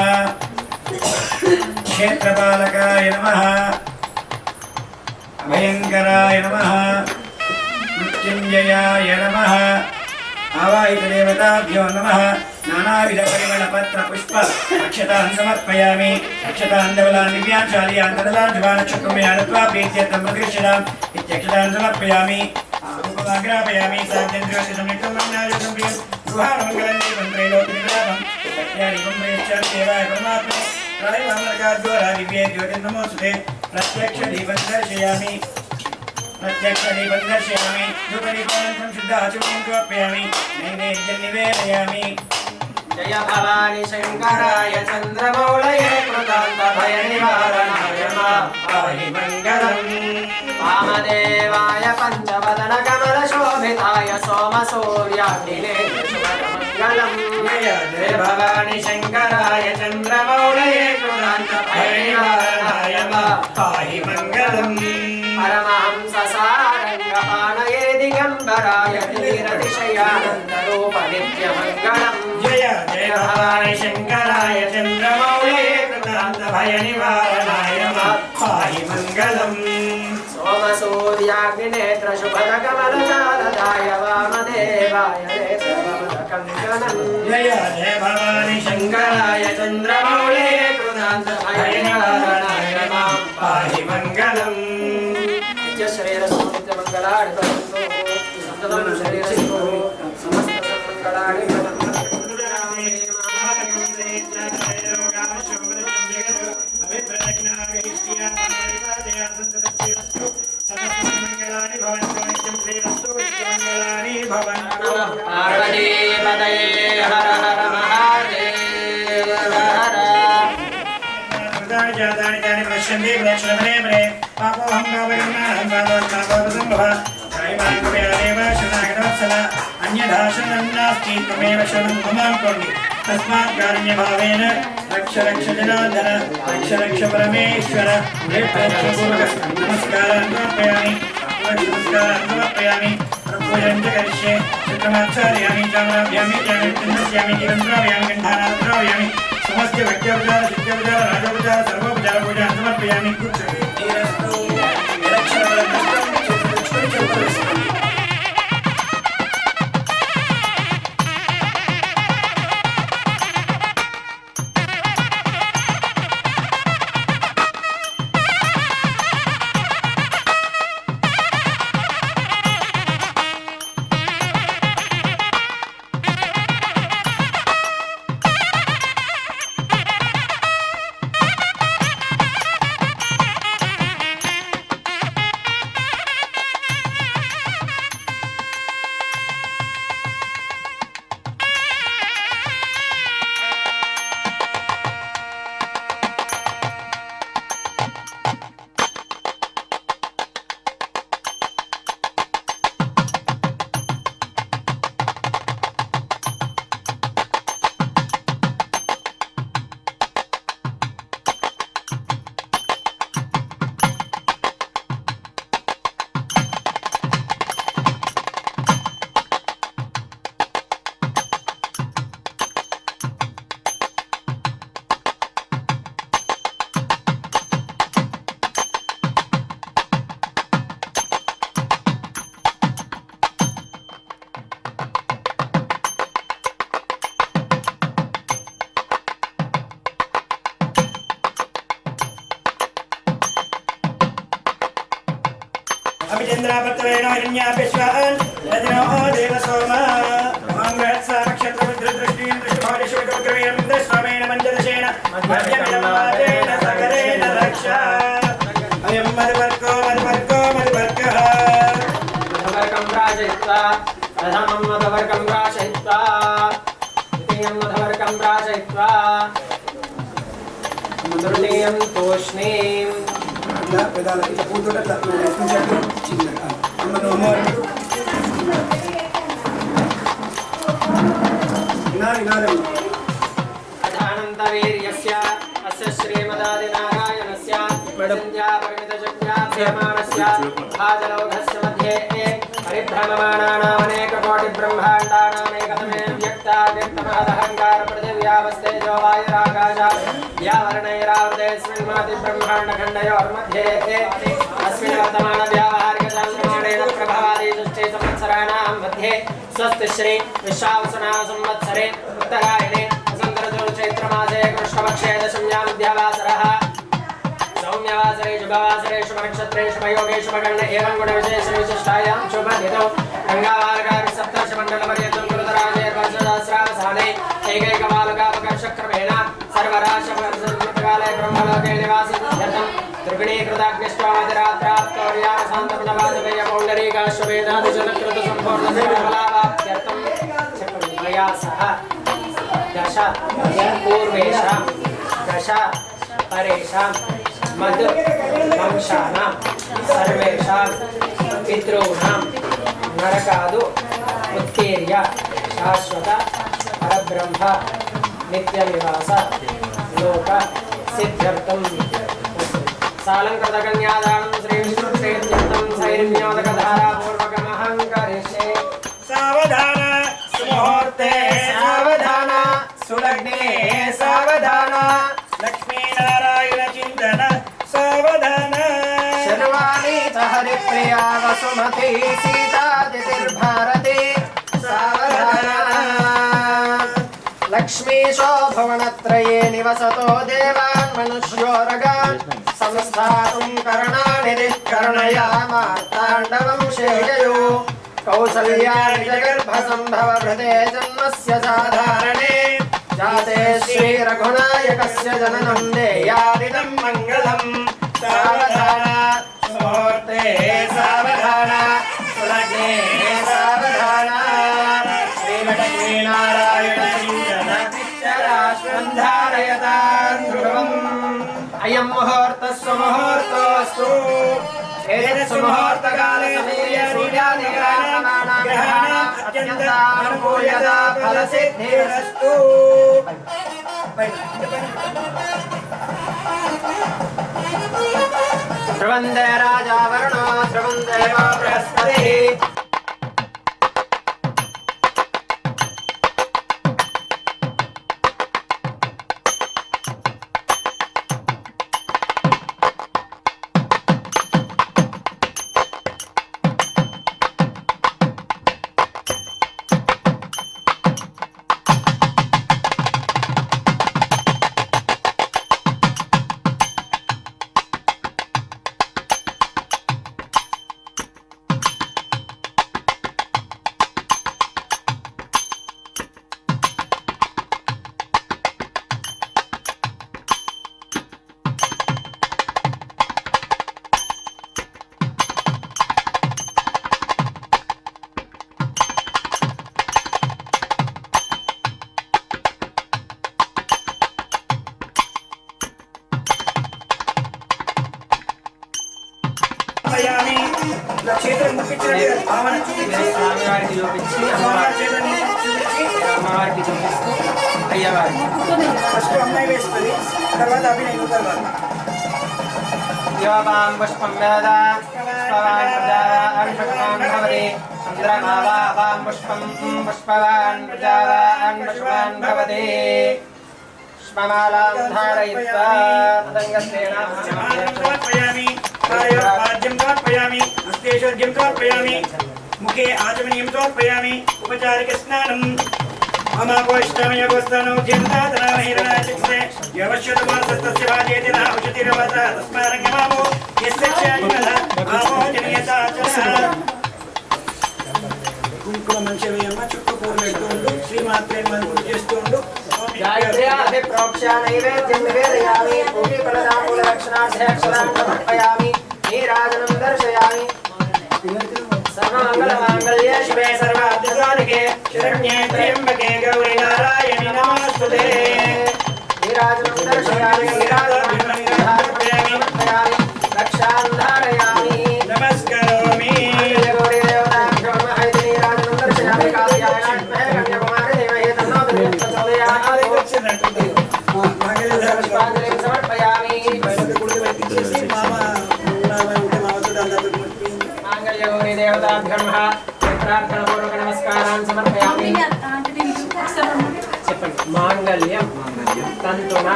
क्षेत्रपालकाय नमः अभयंकराय नमः मृत्युंजयाय नमः आवाहित देवताभ्यो नमः नानाविध परिमल पत्र पुष्प अक्षतान् समर्पयामि अक्षतान् धवलान् दिव्यान् शालियान् तदलान् जुवान् चक्रमयान् त्वा प्रीत्यर्थं प्रदृश्यताम् इत्यक्षतान् समर्पयामि आरूपमाग्रापयामि साध्यन्द्रियोषितं नित्यं मन्नायुतं प्रियं गृहाणमङ्गलं देवं त्रैलोक्यनिरामं सत्यादिकं प्रेष्ठं देवाय परमात्मने त्रयमर्काद्वारा दिव्ये ज्योतिर्नमोऽस्तुते प्रत्यक्षदीपं दर्शयामि धूपदीपानन्तरं शुद्धाचमनीं समर्पयामि नैवेद्यं निवेदयामि जय भवानी शंकराय चंद्रमौलये कृतान्तभयनिवारणाय पाहि मङ्गलम् वामदेवाय पञ्चवदन कमलशोभिताय सोमसूर्याग्निनेत्र शुभमङ्गलम् जय भवानी शंकराय चंद्रमौलये कृतान्तभयनिवारणाय पाहि मङ्गलम् परमहंस सारङ्गपाणये दिगम्बराय धीरतिशयानन्दरूप नित्यमङ्गलम् जय जय भवानी शंकराय चंद्रमौलये कृतान्तभयनिवारणाय पाहि मङ्गलम् सोमसूर्याग्निनेत्र शुभदकमलजालदाय वामदेवाय नेत्रकङ्कणम् जय जय भवानी शङ्कराय चन्द्रमौलये कृतान्तभयनिवारणाय पाहि मङ्गलम् नित्यश्रेयसो नित्यमङ्गलानि भवन्तु सततं श्रेयसो समस्तसन्मङ्गलानि भवन्तु पार्वतीपतये हर हर महादेव हर जातानि तानि पश्यन्ति प्रेक्षणमने मने पापोऽहं पापकर्माणं पापोत्तापोतसम्भवः त्रयमाङ्गमेव शरणागतवत्सल अन्यथा शरणं नास्ति त्वमेव शरणं ममां कुर्वि तस्मात् कारुण्यभावेन रक्ष रक्ष जनार्दन रक्ष रक्ष परमेश्वर नमस्कारान् समर्पयामि नमस्कारान् समर्पयामि प्रपूजनं च करिष्ये चक्रमाचार्यामि चामराभ्यामि ज्ञानविन्दस्यामि निरन्तराभ्यामि गन्धानाद्राभ्यामि समस्त भक्त्योपचार सिद्ध्योपचार राजोपचार सर्वोपचार पूजा समर्पयामि नीरस्तु अभिचन्द्रापत्रेण हिरण्याभिश्वान् रजनो देवसोमा माङ्गहत्सा नक्षत्रमिन्द्रदृष्टिं दृष्टिभादिशुविकमग्रवीणं दस्वामेण मञ्जदशेन मध्यमिदं वातेन सकरेण रक्षा अयं मधुवर्को मधुवर्कः मधुवर्कं प्राशयित्वा प्रथमं मधुवर्कं प्राशयित्वा द्वितीयं मधुवर्कं प्राशयित्वा तृतीयं तूष्णीम् pedalaki puto na tatlo kung siya ko chingna ano ina अधानन्तवीर्यस्य अस्य श्रीमदादिनारायणस्य विद्या परिमितजज्ञा प्रेमाणस्य भाजलौघस्य मध्ये परिभ्रममाणानामनेककोटिब्रह्माण्डानामेकतमे व्यक्ता व्यक्तमहदहङ्कारपृथिव्यावस्तेजो वायुराकाश व्यावर्णैरावृतेऽस्मिन् महतिब्रह्माण्डखण्डयोर्मध्ये अस्मिन् वर्तमानव्यावहारिकचान्द्रमाणेन प्रभवादिदुष्टे संवत्सराणां मध्ये स्वस्ति श्री विश्वावसुना संवत्सरे उत्तरायणे चैत्रमासे कृष्णपक्षे दशम्यां विद्यावासरः सौम्यवासरे शुभवासरे शुभनक्षत्रे शुभयोगे शुभगण्डे एवं गुणविशेषविशिष्टायां शुभदिनौ गङ्गावालकाभिः सप्तर्षिमण्डलपर्यन्तं गुरुतराजेर्वंशसहस्रावसाने एकैकमालकावकर्षक्रमेण सर्वराशकाले ब्रह्मलोके निवासित्यर्थं त्रिगुणीकृताग्निष्टवादिरात्रात्तौर्यावसान्तपुनवासवेयपौण्डरीकाश्ववेदादिजनकृतसम्पूर्णफलावाप्त्यर्थं मया सह दश पूर्वेषां दश परेषां मधु वंशानां सर्वेषां पितॄणां नरकादु उत्तीर्य शाश्वत परब्रह्म नित्यनिवास लोक सिद्ध्यर्थं सालंकृतकन्यादानं श्रीविष्णुप्रीत्यर्थं सैर्म्योदकधारापूर्वकमहं करिष्ये सावधान सुमुहूर्ते सावधान सुलग्ने सावधान लक्ष्मीनारायण चिंतन सावधान शर्वाणी च हरिप्रिया वसुमती सीतादितिर्भारती सावधान लक्ष्मीशो भुवनत्रये निवसतो देवान् मनुष्योरगान् संस्थातुं करणानि दिक्कर्णयामार्ताण्डवं शेषयो कौसल्यानि जगर्भसम्भवभृते जन्मस्य साधारणे जाते श्रीरघुनायकस्य जननं देयादिदं मङ्गलम् सावधान मुहूर्ते सावधान सुलग्ने सावधान श्रीलक्ष्मीनारायण चिन्तन नित्यराश्वन्धारयतां ध्रुवम् अयं मुहूर्तः सुमुहूर्तोऽस्तु सुमुहूर्तकाले सूर्यादिग्रहणानाग्रहणात्यन्तानुकूल्यता फलसिद्धिरस्तु ध्रुवन्दे राजा वरुणो ध्रुवं देवो बृहस्पतिः సమర్పయామి చేతులు ముట్టించినట్టు భావన చూపించి స్వామివారికి చూపించి స్వామివారి చేతులు చూపించి అమ్మవారికి చూపిస్తూ అయ్యవారికి ఫస్ట్ అమ్మాయి వేస్తుంది తర్వాత అభినయం తర్వాత యోగాం పుష్పం వేద పుష్పవాన్ ప్రజావాన్ పుష్పం భవతి చంద్రమావాం పుష్పం పుష్పవాన్ ప్రజావాన్ పుష్పవాన్ భవతి పుష్పమాలాం ధారయిత్వా తదంగస్వేన సమర్పయామి పాద్యం సమర్పయామి హస్తేషోద్యం సమర్పయామి ముఖే ఆచమనీయం సమర్పయామి ఉపచారిక స్నానం అమాపోష్టమయోగోస్తానో జింతాతనామహిరణాచిక్సే యవశ్యతమానసస్తస్య వాజేతి నా ఉచితిరవత తస్మారంగమామో యస్య క్షాజిమల ఆమో జనయతాచన కుంకుమ మంచిగా వేయమ్మ చుట్టూ పూలు పెడుతూ ఉండు శ్రీమాత్రే పూజ చేస్తూ ఉండు గాయత్ర్యాది ప్రోక్ష నైవేద్యం నివేదయామి భూమి ఫలదామూల రక్షణార్థక్షరాన్ సమర్పయామి నీరాజనం దర్శయామి సర్వమంగళమాంగళ్యే శివే సర్వార్థసాధకే శరణ్యే త్ర్యంబకే గౌరీ నారాయణి నమోస్తుతే నీరాజనం దర్శయామి సమర్పయామి రక్షాన్ ధారయామి నమస్కరోమి గౌరీ దేవతాభ్యో నమః నీరాజనం దర్శయామి కాళయానాత్మహే కన్యాకుమారి దేవహే తన్నో పుష్పాంజలిం సమర్పయామి మాంగళ్యగౌరీ దేవతాభ్యో నమః ప్రార్థనాపూర్వక నమస్కారాన్ని సమర్పయామి చెప్పండి మాంగళ్యం తంతున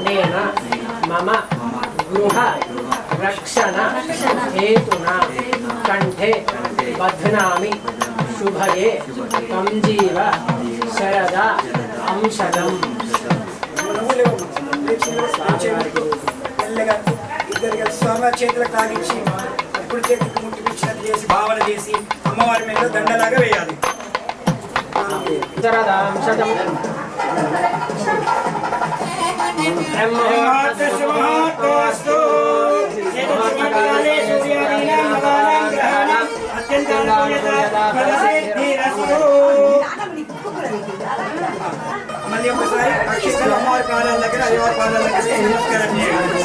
నేన మమ గృహ రక్షణ హేతున కంఠే బధ్నామి శుభయే కంజీవ శరద అంశదం ఇద్దరు స్వామివారి చేతులకు తాగించి అప్పుడు చేతికి ముట్టిపించినట్టు చేసి భావన చేసి అమ్మవారి మీద దండలాగా వేయాలి శరదాంశదం బ్రహ్మోత్తస్తు మళ్ళీ ఒకసారి అక్షిస్తలు అమ్మవారి పాదాల దగ్గర అయ్యవారి పాదాల దగ్గర నమస్కారం చేయాలి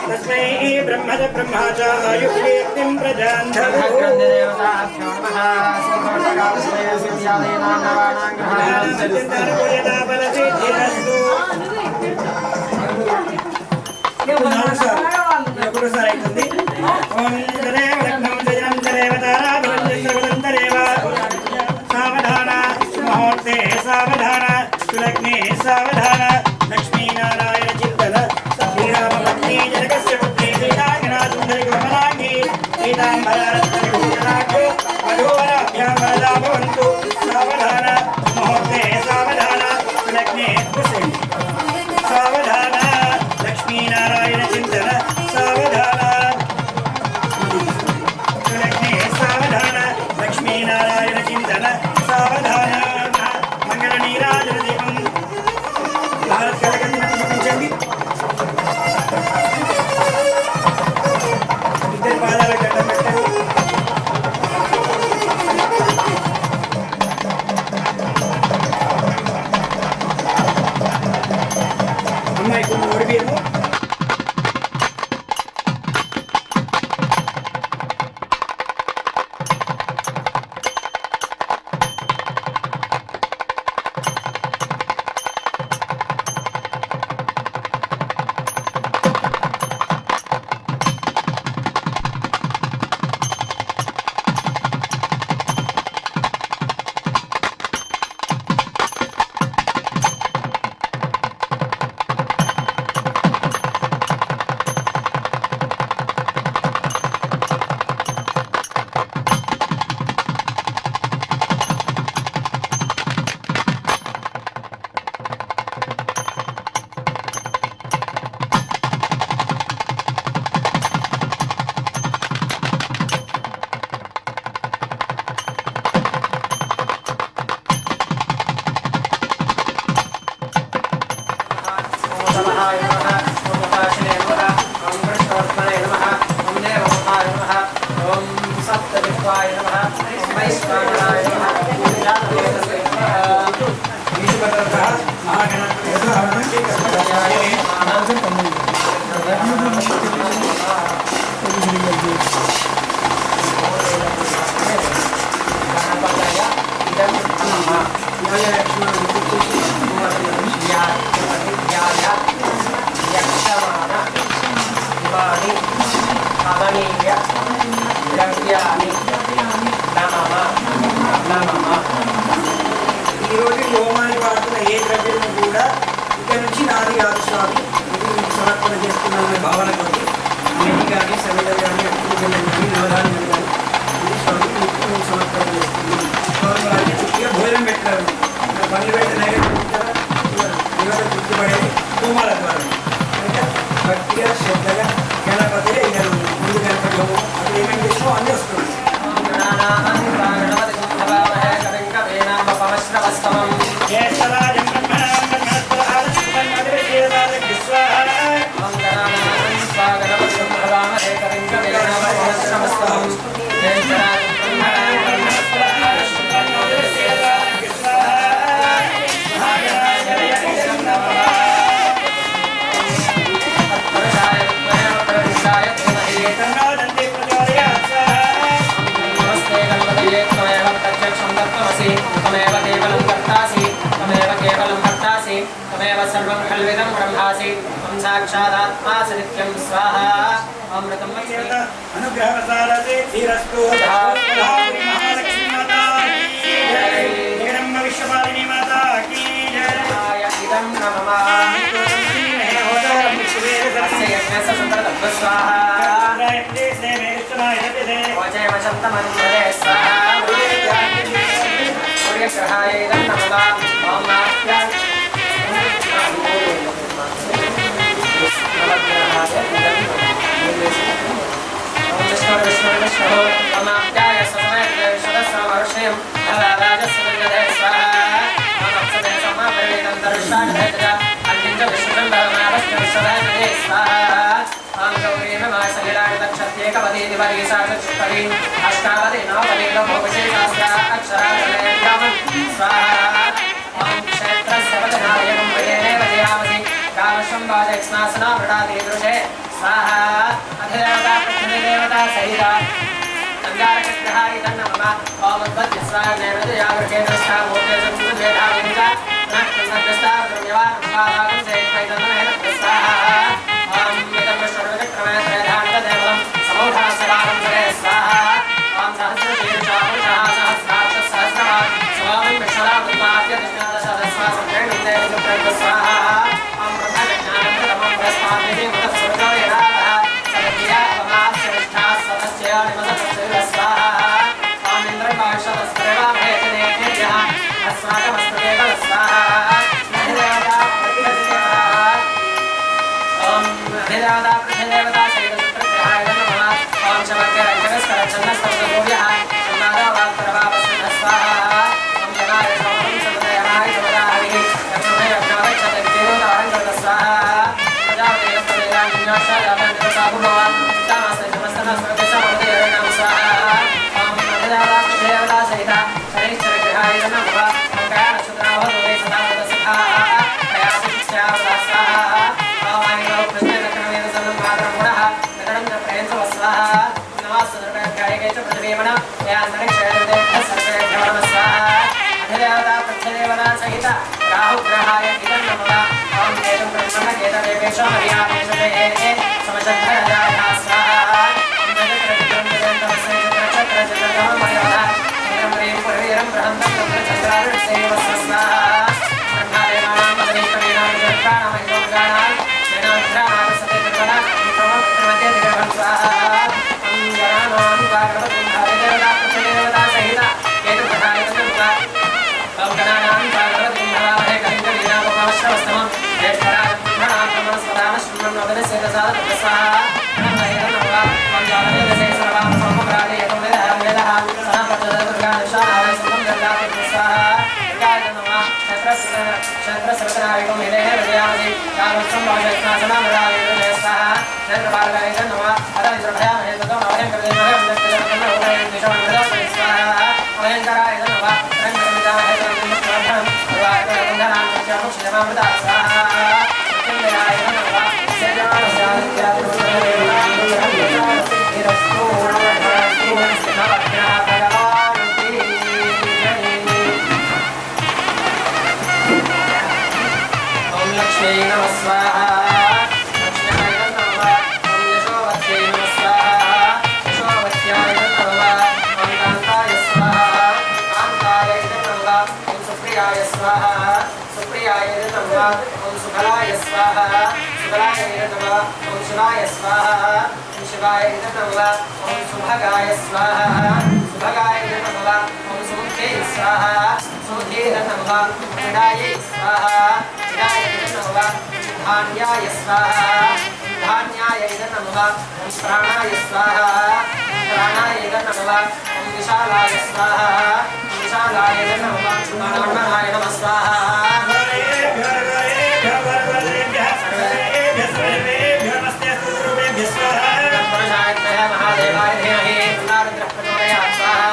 తస్మై బ్రహ్మద బ్రహ్మాచార్యుక్తిం ప్రజాంధరు ఒకసారి అవుతుంది ఓం దేవ లగ్నం జనం దేవతారాధనంతరేవ సావధాన ముహూర్తే సావధాన సులగ్నే సావధాన లక్ష్మీనారాయణ చింతన శ్రీరామ పత్ని జనకస్య పుత్రి సీతాంగనా సుందరి కోమలాంగి పీతాంబరరత్నవిభూషణాఖ్యో వధూవరాభ్యాం వరదా భవంతు సావధాన ముహూర్తే సావధాన సులగ్నే సావధాన లక్ష్మీనారాయణ చింతన సావధాన సులగ్నే సావధాన లక్ష్మీనారాయణ చింతన సావధాన మంగళ నీరాజన దీపం భారత్ కలగండి చూపించండి ఇద్దరు పాదాల గడ్డ పెట్టండి అమ్మాయి కొన్ని ఓడిపోయాము అవిద్యాయ యక్షమాన ఇమాని అవనీయ ద్రవ్యాని నమః నమః. ఈరోజు హోమానికి వాడుతున్న ఏ ద్రవ్యము కూడా ఇక్కడ నుంచి నాది కాదు స్వామి, ఇది సమర్పణ చేస్తున్నామనే భావన కొద్ది నెయ్యి కానీ సమిత కానీ అప్పుడు కానీ నవధాన్యం కానీ ఇది స్వామి మీకు సమర్పణ చేస్తుంది. స్వామి వారికి చుట్టిగా భోజనం పెట్టారు, పనులు పెట్టిన నివేదన గుర్తుపడేది హోమాల ద్వారా. కనుక భక్తిగా శ్రద్ధగా గణపతి ముందు గణపతి హోమం అది ఏమేమి చేసినా అన్నీ వస్తుంది. तमेव केवलं कर्तासि तमेव केवलं भक्तासि तमेव सर्वं खल्विदं ब्रह्मासि त्वं साक्षादात्मासि नित्यं स्वाहा अमृतं अनुग्रह प्रसादते धीरस्तु महालक्ष्मी माता की जय, जगदम्ब विश्वपालिनी माता की जय. इदं नमः अस्य यज्ञस्य सुन्दरतत्त्व स्वाहा वचैव शब्दमन्त्रे स्वाहा ग्रहाय इदं नमः ॐ नाट्याय विष्णु विष्णु विष्णु ॐ नाट्याय सदस्यमर्षयं राजस्य स्वाहा ॐ अप्सरे समापरितं दर्शाढ्यजा अन्यञ्च विष्णुचन्द्रनामस्य विश्वधातये स्वाहा ॐ गौरी नमः सलिलाय दक्षत्येकपदी दिवरी साक्षिपदी अष्टावदी नवपदी नवोपशेषास्या अक्षरालये स्वाहा ॐ क्षेत्रस्य वदनायकं वयेनेव जयामसि कामशं वाजयस्नासना मृडादीदृशे स्वाहा अधिदेवता पृथ्वीदेवता सहिता अंगारकग्रहाय नमः ॐ उद्वत्य स्वाहा नैवेद्यागृहे दृष्टा मूर्ते संवेदाविनिका नक्षत्रस्ताद्रव्यवान् उपादानं सेवैतन्नमेन स्वाहा ॐ इदं विष्णुर्विक्रमत्रयधानदेवं समूढासवानं करे स्वाहा ॐ सहस्रशीर्षापुरुषः सहस्राक्षसहस्रवान् स्वामिं विश्वनामुत्पाद्य कृष्णादशदस्वासंज्ञानं स्वाहा ॐ ब्रह्मज्ञानप्रथमं प्रस्ताद्भिः मदस्वर्गवेदाः सदव्या पमाश्रेष्ठा सदस्यानि मदस्य स्वाहा ॐ इन्द्रपार्षदस्परिवाभेदनेभ्यः अस्माकमस्तदेव स्वाहा अधिदेवता पृथ्वीदेवता शैलपुत्रग्रहाय नमः ॐ शमग्ररञ्जनस्करच्छन्दस्तवभूभ्यः सन्नादावात्प्रभावस्मिन् स्वाहा ॐ जनाय समं सदयमाय समदाहरिः यत्नमेव ज्ञानक्षतविद्युतारङ्गत स्वाहा प्रजापतिरस्तदेवान्याशाजातन्दिवसाभुभवान् तामस्ते समस्तनस्मृतिसमवदेवनां स्वाहा ॐ अधिदेवता पृथ्वीदेवता सहिता शनैश्चरग्रहाय नमः ॐ कयानक्षत्रावधूते सदा सदाः कयासित्यावदा स्वाहा राहुग्रहाय इदं नमः ॐ केतुं ब्रह्मणकेतदेवेशो हरियामेशे समशद्धरजाय स्वाहा ॐ जगत्रविक्रमजगन्तमस्यचक्रचक्रजगतमयः चन्द्रमरीं पुरवीरं बृहन्तं चन्द्रारुणसेव स्वाहा ब्रह्मादेवानां पदवीकवीनां जगत्प्राणामयोगानां जनाभ्राणां सत्यजगणां विक्रममध्ये दिगभं स्वाहा ॐ जनानां वागवतं हरिदेवता पृथ्वीदेवता सहिता केतुग्रहाय नमः ॐ गणानां वागवतं हवामहे कलिङ्गवीणापमश्रवस्तमं ज्येष्ठराजं ब्रह्मणां ब्रह्मणस्पदानश्रवणं नवदस्येतसादः स्वाहा नमः नमः ॐ जातवेदसे सर्वां समग्रादि यतो वेदः वेदः सः प्रचोदयदुर्गानिशानाय सर्वं गङ्गापति स्वाहा दुर्गाय नमः क्षत्रसर्वतनायकं हृदये हृदयामसि कामस्तं भवजयत्नासनां मृडादीदृशे स्वाहा चन्द्रबालकाय नमः अदमिन्द्रभयामहे ततो नवयं कृतेमहे वन्दत्यजगन्नहोदयं दिशोन्मृदोपरि स्वाहा अभयङ्कराय नमः रङ्गमितामहे तन्मुक्तमभ्रं सर्वाकरबन्धनां सत्यमुक्षितमामृता स्वाहा मृत्युञ्जयाय नमः सज्जनानस्यादित्यादिरुद्रदेवानां नवग्रह भगवान् की जय। ॐ लक्ष्मी नमः स्वाहा लक्ष्म्याय नमः ओम यशोवत्यै नमः स्वाहा यशोवत्याय नमः ओम कान्ताय स्वाहा कान्ताय नमः ओम सुप्रियाय स्वाहा सुप्रियाय नमः ओम सुबलाय स्वाहा सुबलाय नमः ओम शिवाय स्वाहा शिवाय नमः ओम सुभगाय स्वाहा सुभगाय नमः ओम सुमुखे स्वाहा सुमुखे नमः विदाय स्वाहा विदाय नमः धान्याय स्वाहा धान्याय नमः ओम प्राणाय स्वाहा प्राणाय नमः ओम विशालाय स्वाहा विशालाय नमः नमः नमः स्वाहा महादेवाय धीमहि रुद्रः प्रचोदयात् स्वाहा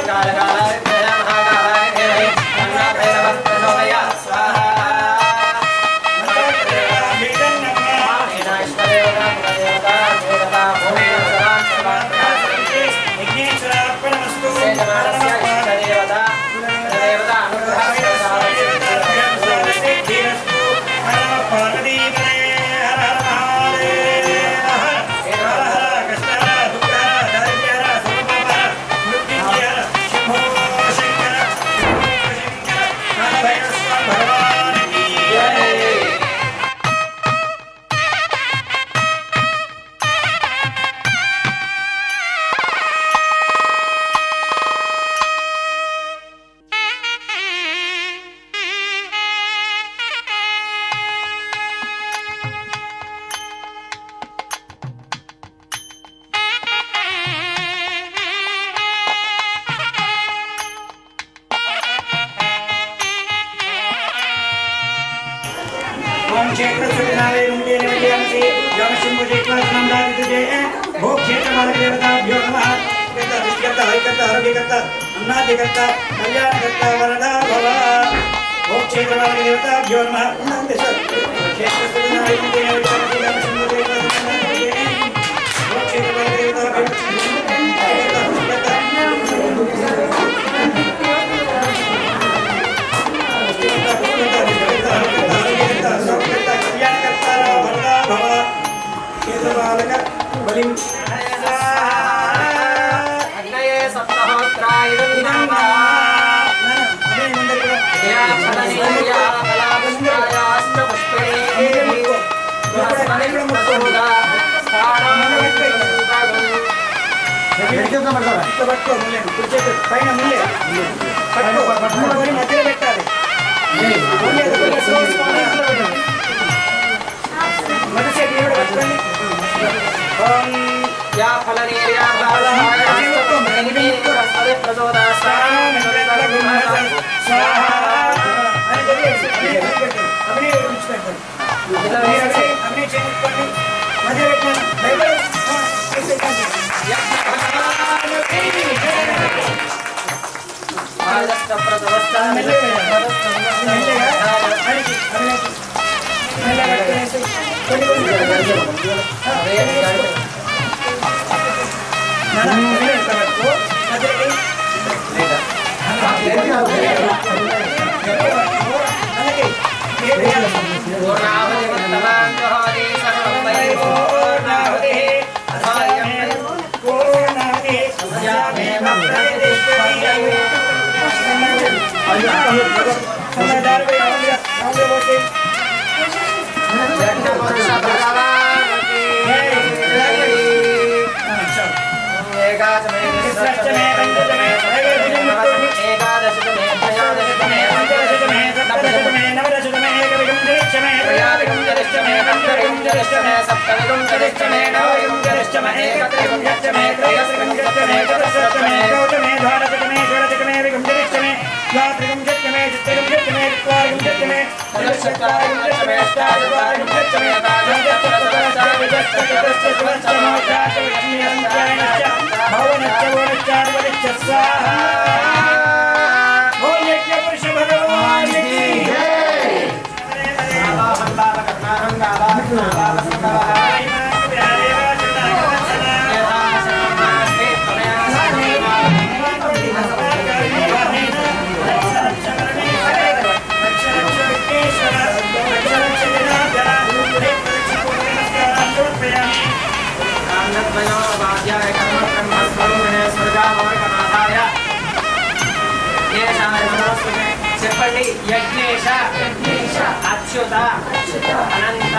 कालकालाय महाकालाय धीमहि भैरवः प्रचोदयात् स्वाहा अन्नादिकर्ता कल्याणकर्ता वरदा भव मोक्षेत्रवादिदेवताभ्यो नमः పైన ముందే పట్టుకొని మధ్యలో పెట్టాలి మధ్య పట్టుకోండి या फलनीर्या प्रचोदा अच्युत अनंत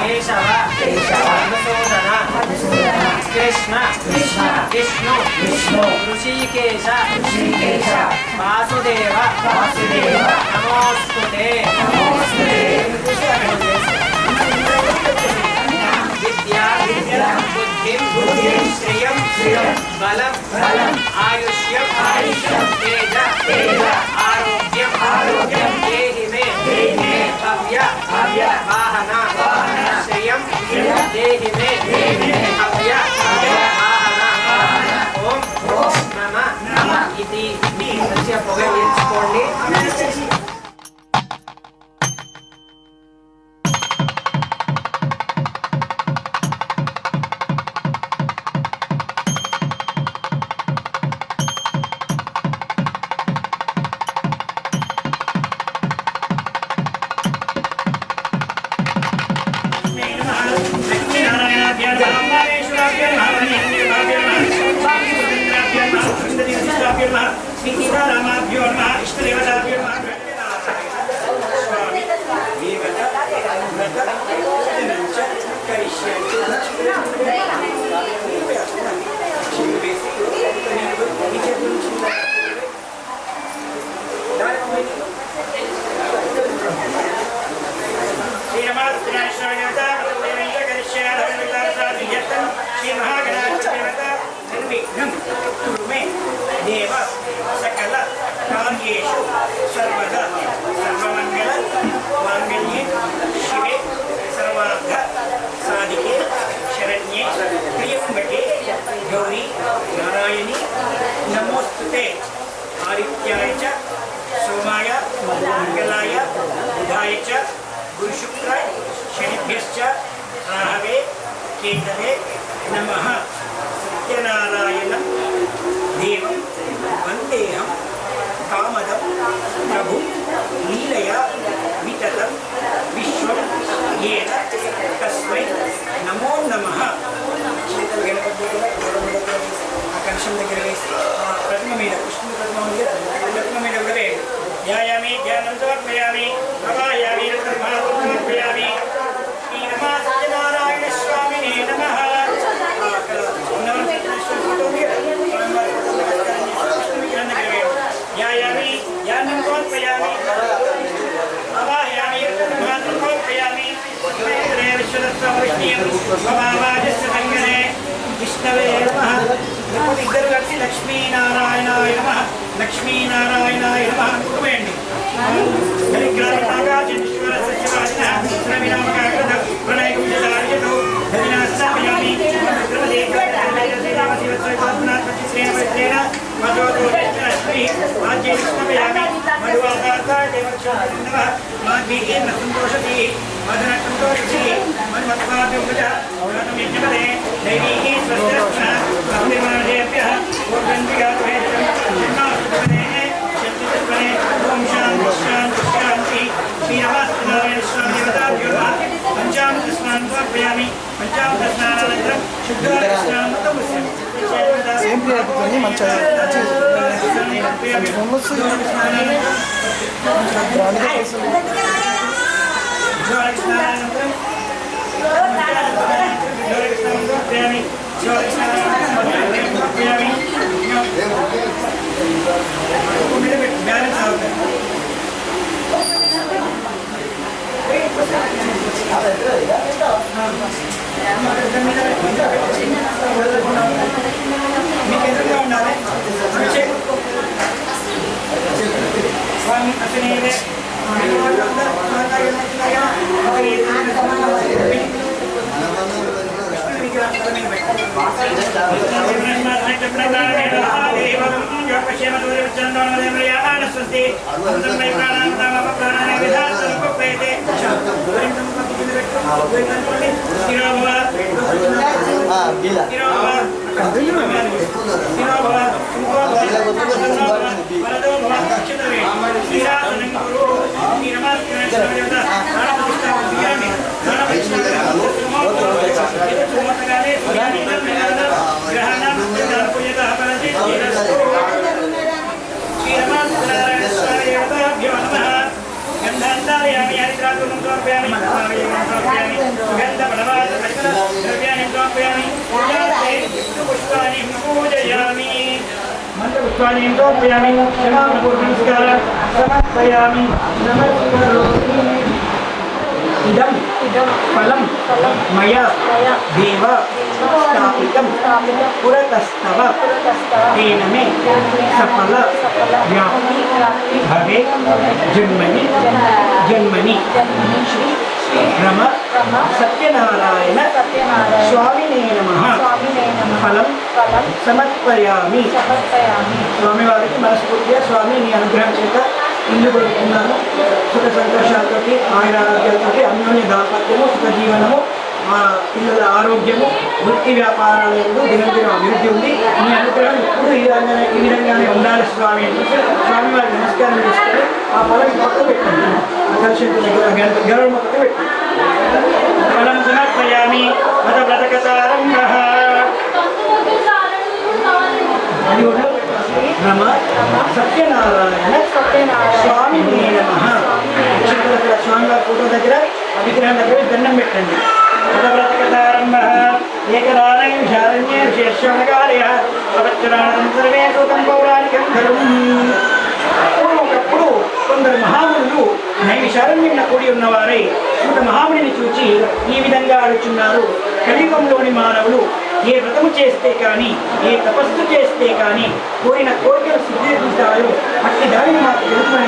केशव मधुसूदन कृष्ण विष्णु ऋषिकेश वासुदेव नमोस्तुते विद्या बुद्धिं श्रियं बलं आयुष्यं तेज आरोग्यं देहि मे भव्य वाहन श्रियं देहि मे भव्य वाहन ओम नमः इति तस्य పొగ తీసుకోండి. सीतारामाभ्यो नमः इष्टदेवताभ्यो नमः देव सकल कार्येषु सर्वदा सर्वमंगल मांगल्ये शिवे सर्वार्थ साधिके शरण्ये त्र्यंबके गौरी नारायणी नमोस्तुते आदित्याय च सोमाय मंगलाय बुधाय च गुरुशुक्र शनिभ्यश्च राहवे केतवे नमः सत्यनारायणं देवं वन्देहं कामदं प्रभुं लीलया विततं विश्वं येन तस्मै नमो नमः. कलशं దగ్గర వేసి ప్రతిమ మీద కృష్ణుని ప్రతిమ ఉంది ప్రతిమ మీద కూడా వేయండి. ధ్యాయామి ధ్యానం సమర్పయామి ప్రవాయామి సమర్పయామి. శ్రీ నమః సత్యనారాయణ స్వామినే నమః. అక్కడ ఉన్నవారు ఫోటో ఉంది ध्यायामि ध्यानं समर्पयामि आवाहयामि महत्वं समर्पयामि वेदने विश्वदत्तवृष्टिं भवावाजस्य सङ्गने विष्णवे नमः. इద్దరు కలిసి లక్ష్మీనారాయణాయ నమః లక్ష్మీనారాయణాయ నమః కుటుంబండి దరిగ్రామనాగాచంద్ర సత్యవాదినః శ్రవినామకాకృత ప్రణయకం చార్యతో ధనినాస్తాపయామి శ్రీమదేవసేనాపతిశ్రేణ మధోతో లక్ష్మీ మాధ్యే విష్ణవయామి మధువాకార్తాయ దేవక్షానవ మాధ్యే సంతోషతి మధునకంతోషతి మన్మత్వాభ్యుపజ ఔషధమేజ్ఞపదే దైవీహి స్వస్తిరక్షణ భక్తిర్మాదేభ్యः ఓర్గంధిగాత్వేదం చిన్నాస్తుపదే చతుర్పదే ఓం శాంతి శాంతి శాంతి. శ్రీరమాస్నారాయణ స్వామి దేవతాభ్యో నమః. పంచామృత స్నానం సమర్పయామి. పంచామృత స్నానానంతరం శుద్ధోదక స్నానం తమస్యామి. సేంద్రియాన్ని మంచిగా బ్యాలెన్స్ అవుతుంది. మీకు ఎదురుగా ఉండాలి. స్వామి అతనే ద్రవ్యాన్ని సమర్పయామి పుష్పాన్ని పూజయామి మంత్రపుష్పాన్ని సమర్పయామి క్షమాపూర్వ నమస్కారం సమర్పయామి నమస్కరోమి ఇదం ఫలం మయా దేవ స్థాపితం పురతస్తవ తేన మే సఫల వ్యాప్తి భవే జన్మని జన్మని శ్రీ రమ సత్యనారాయణ స్వామినే నమః ఫలం సమర్పయామి. స్వామివారికి మనస్ఫూర్తిగా స్వామి నీ అనుగ్రహం చేత ఇల్లు కొడుకున్నాను. సుఖ సంతోషాలతో ఆయురారోగ్యాలతో అన్యోన్య దాంపత్యము సుఖ జీవనము పిల్లల ఆరోగ్యము వృత్తి వ్యాపారాలలో దినదిన అభివృద్ధి ఉంది. మీ అనుగ్రహం ఎప్పుడు ఈ విధంగానే ఉండాలి స్వామి అని స్వామి వారికి నమస్కారం చేసుకొని ఆ ఫలం మొత్తం పెట్టండి. ఆకర్షణ దగ్గర గర్వం మొత్తం పెట్టండి. ఫలం సమర్పయామి మత వ్రతకతారంభ అది కూడా రమ సత్యనారాయణ స్వామి నమః. స్వామివారి ఫోటో దగ్గర విగ్రహం దగ్గర దండం పెట్టండి. వ్రతకథారంభ ఏకరాణం శారణ్యే విశేషణకార్య అవచ్చరాణం సర్వే సూతం పౌరాణికం ఖలు. ఒకప్పుడు కొందరు మహామునులు నైమిషారణ్యంలో కూడి ఉన్నవారై సూత మహామునిని చూచి ఈ విధంగా అడుచున్నారు. కలియుగంలోని మానవులు ఏ వ్రతము చేస్తే కానీ ఏ తపస్సు చేస్తే కానీ కోరిన కోరికలు సిద్ధిస్తాయో అట్టి దానిని మాకు తెలుసుకుని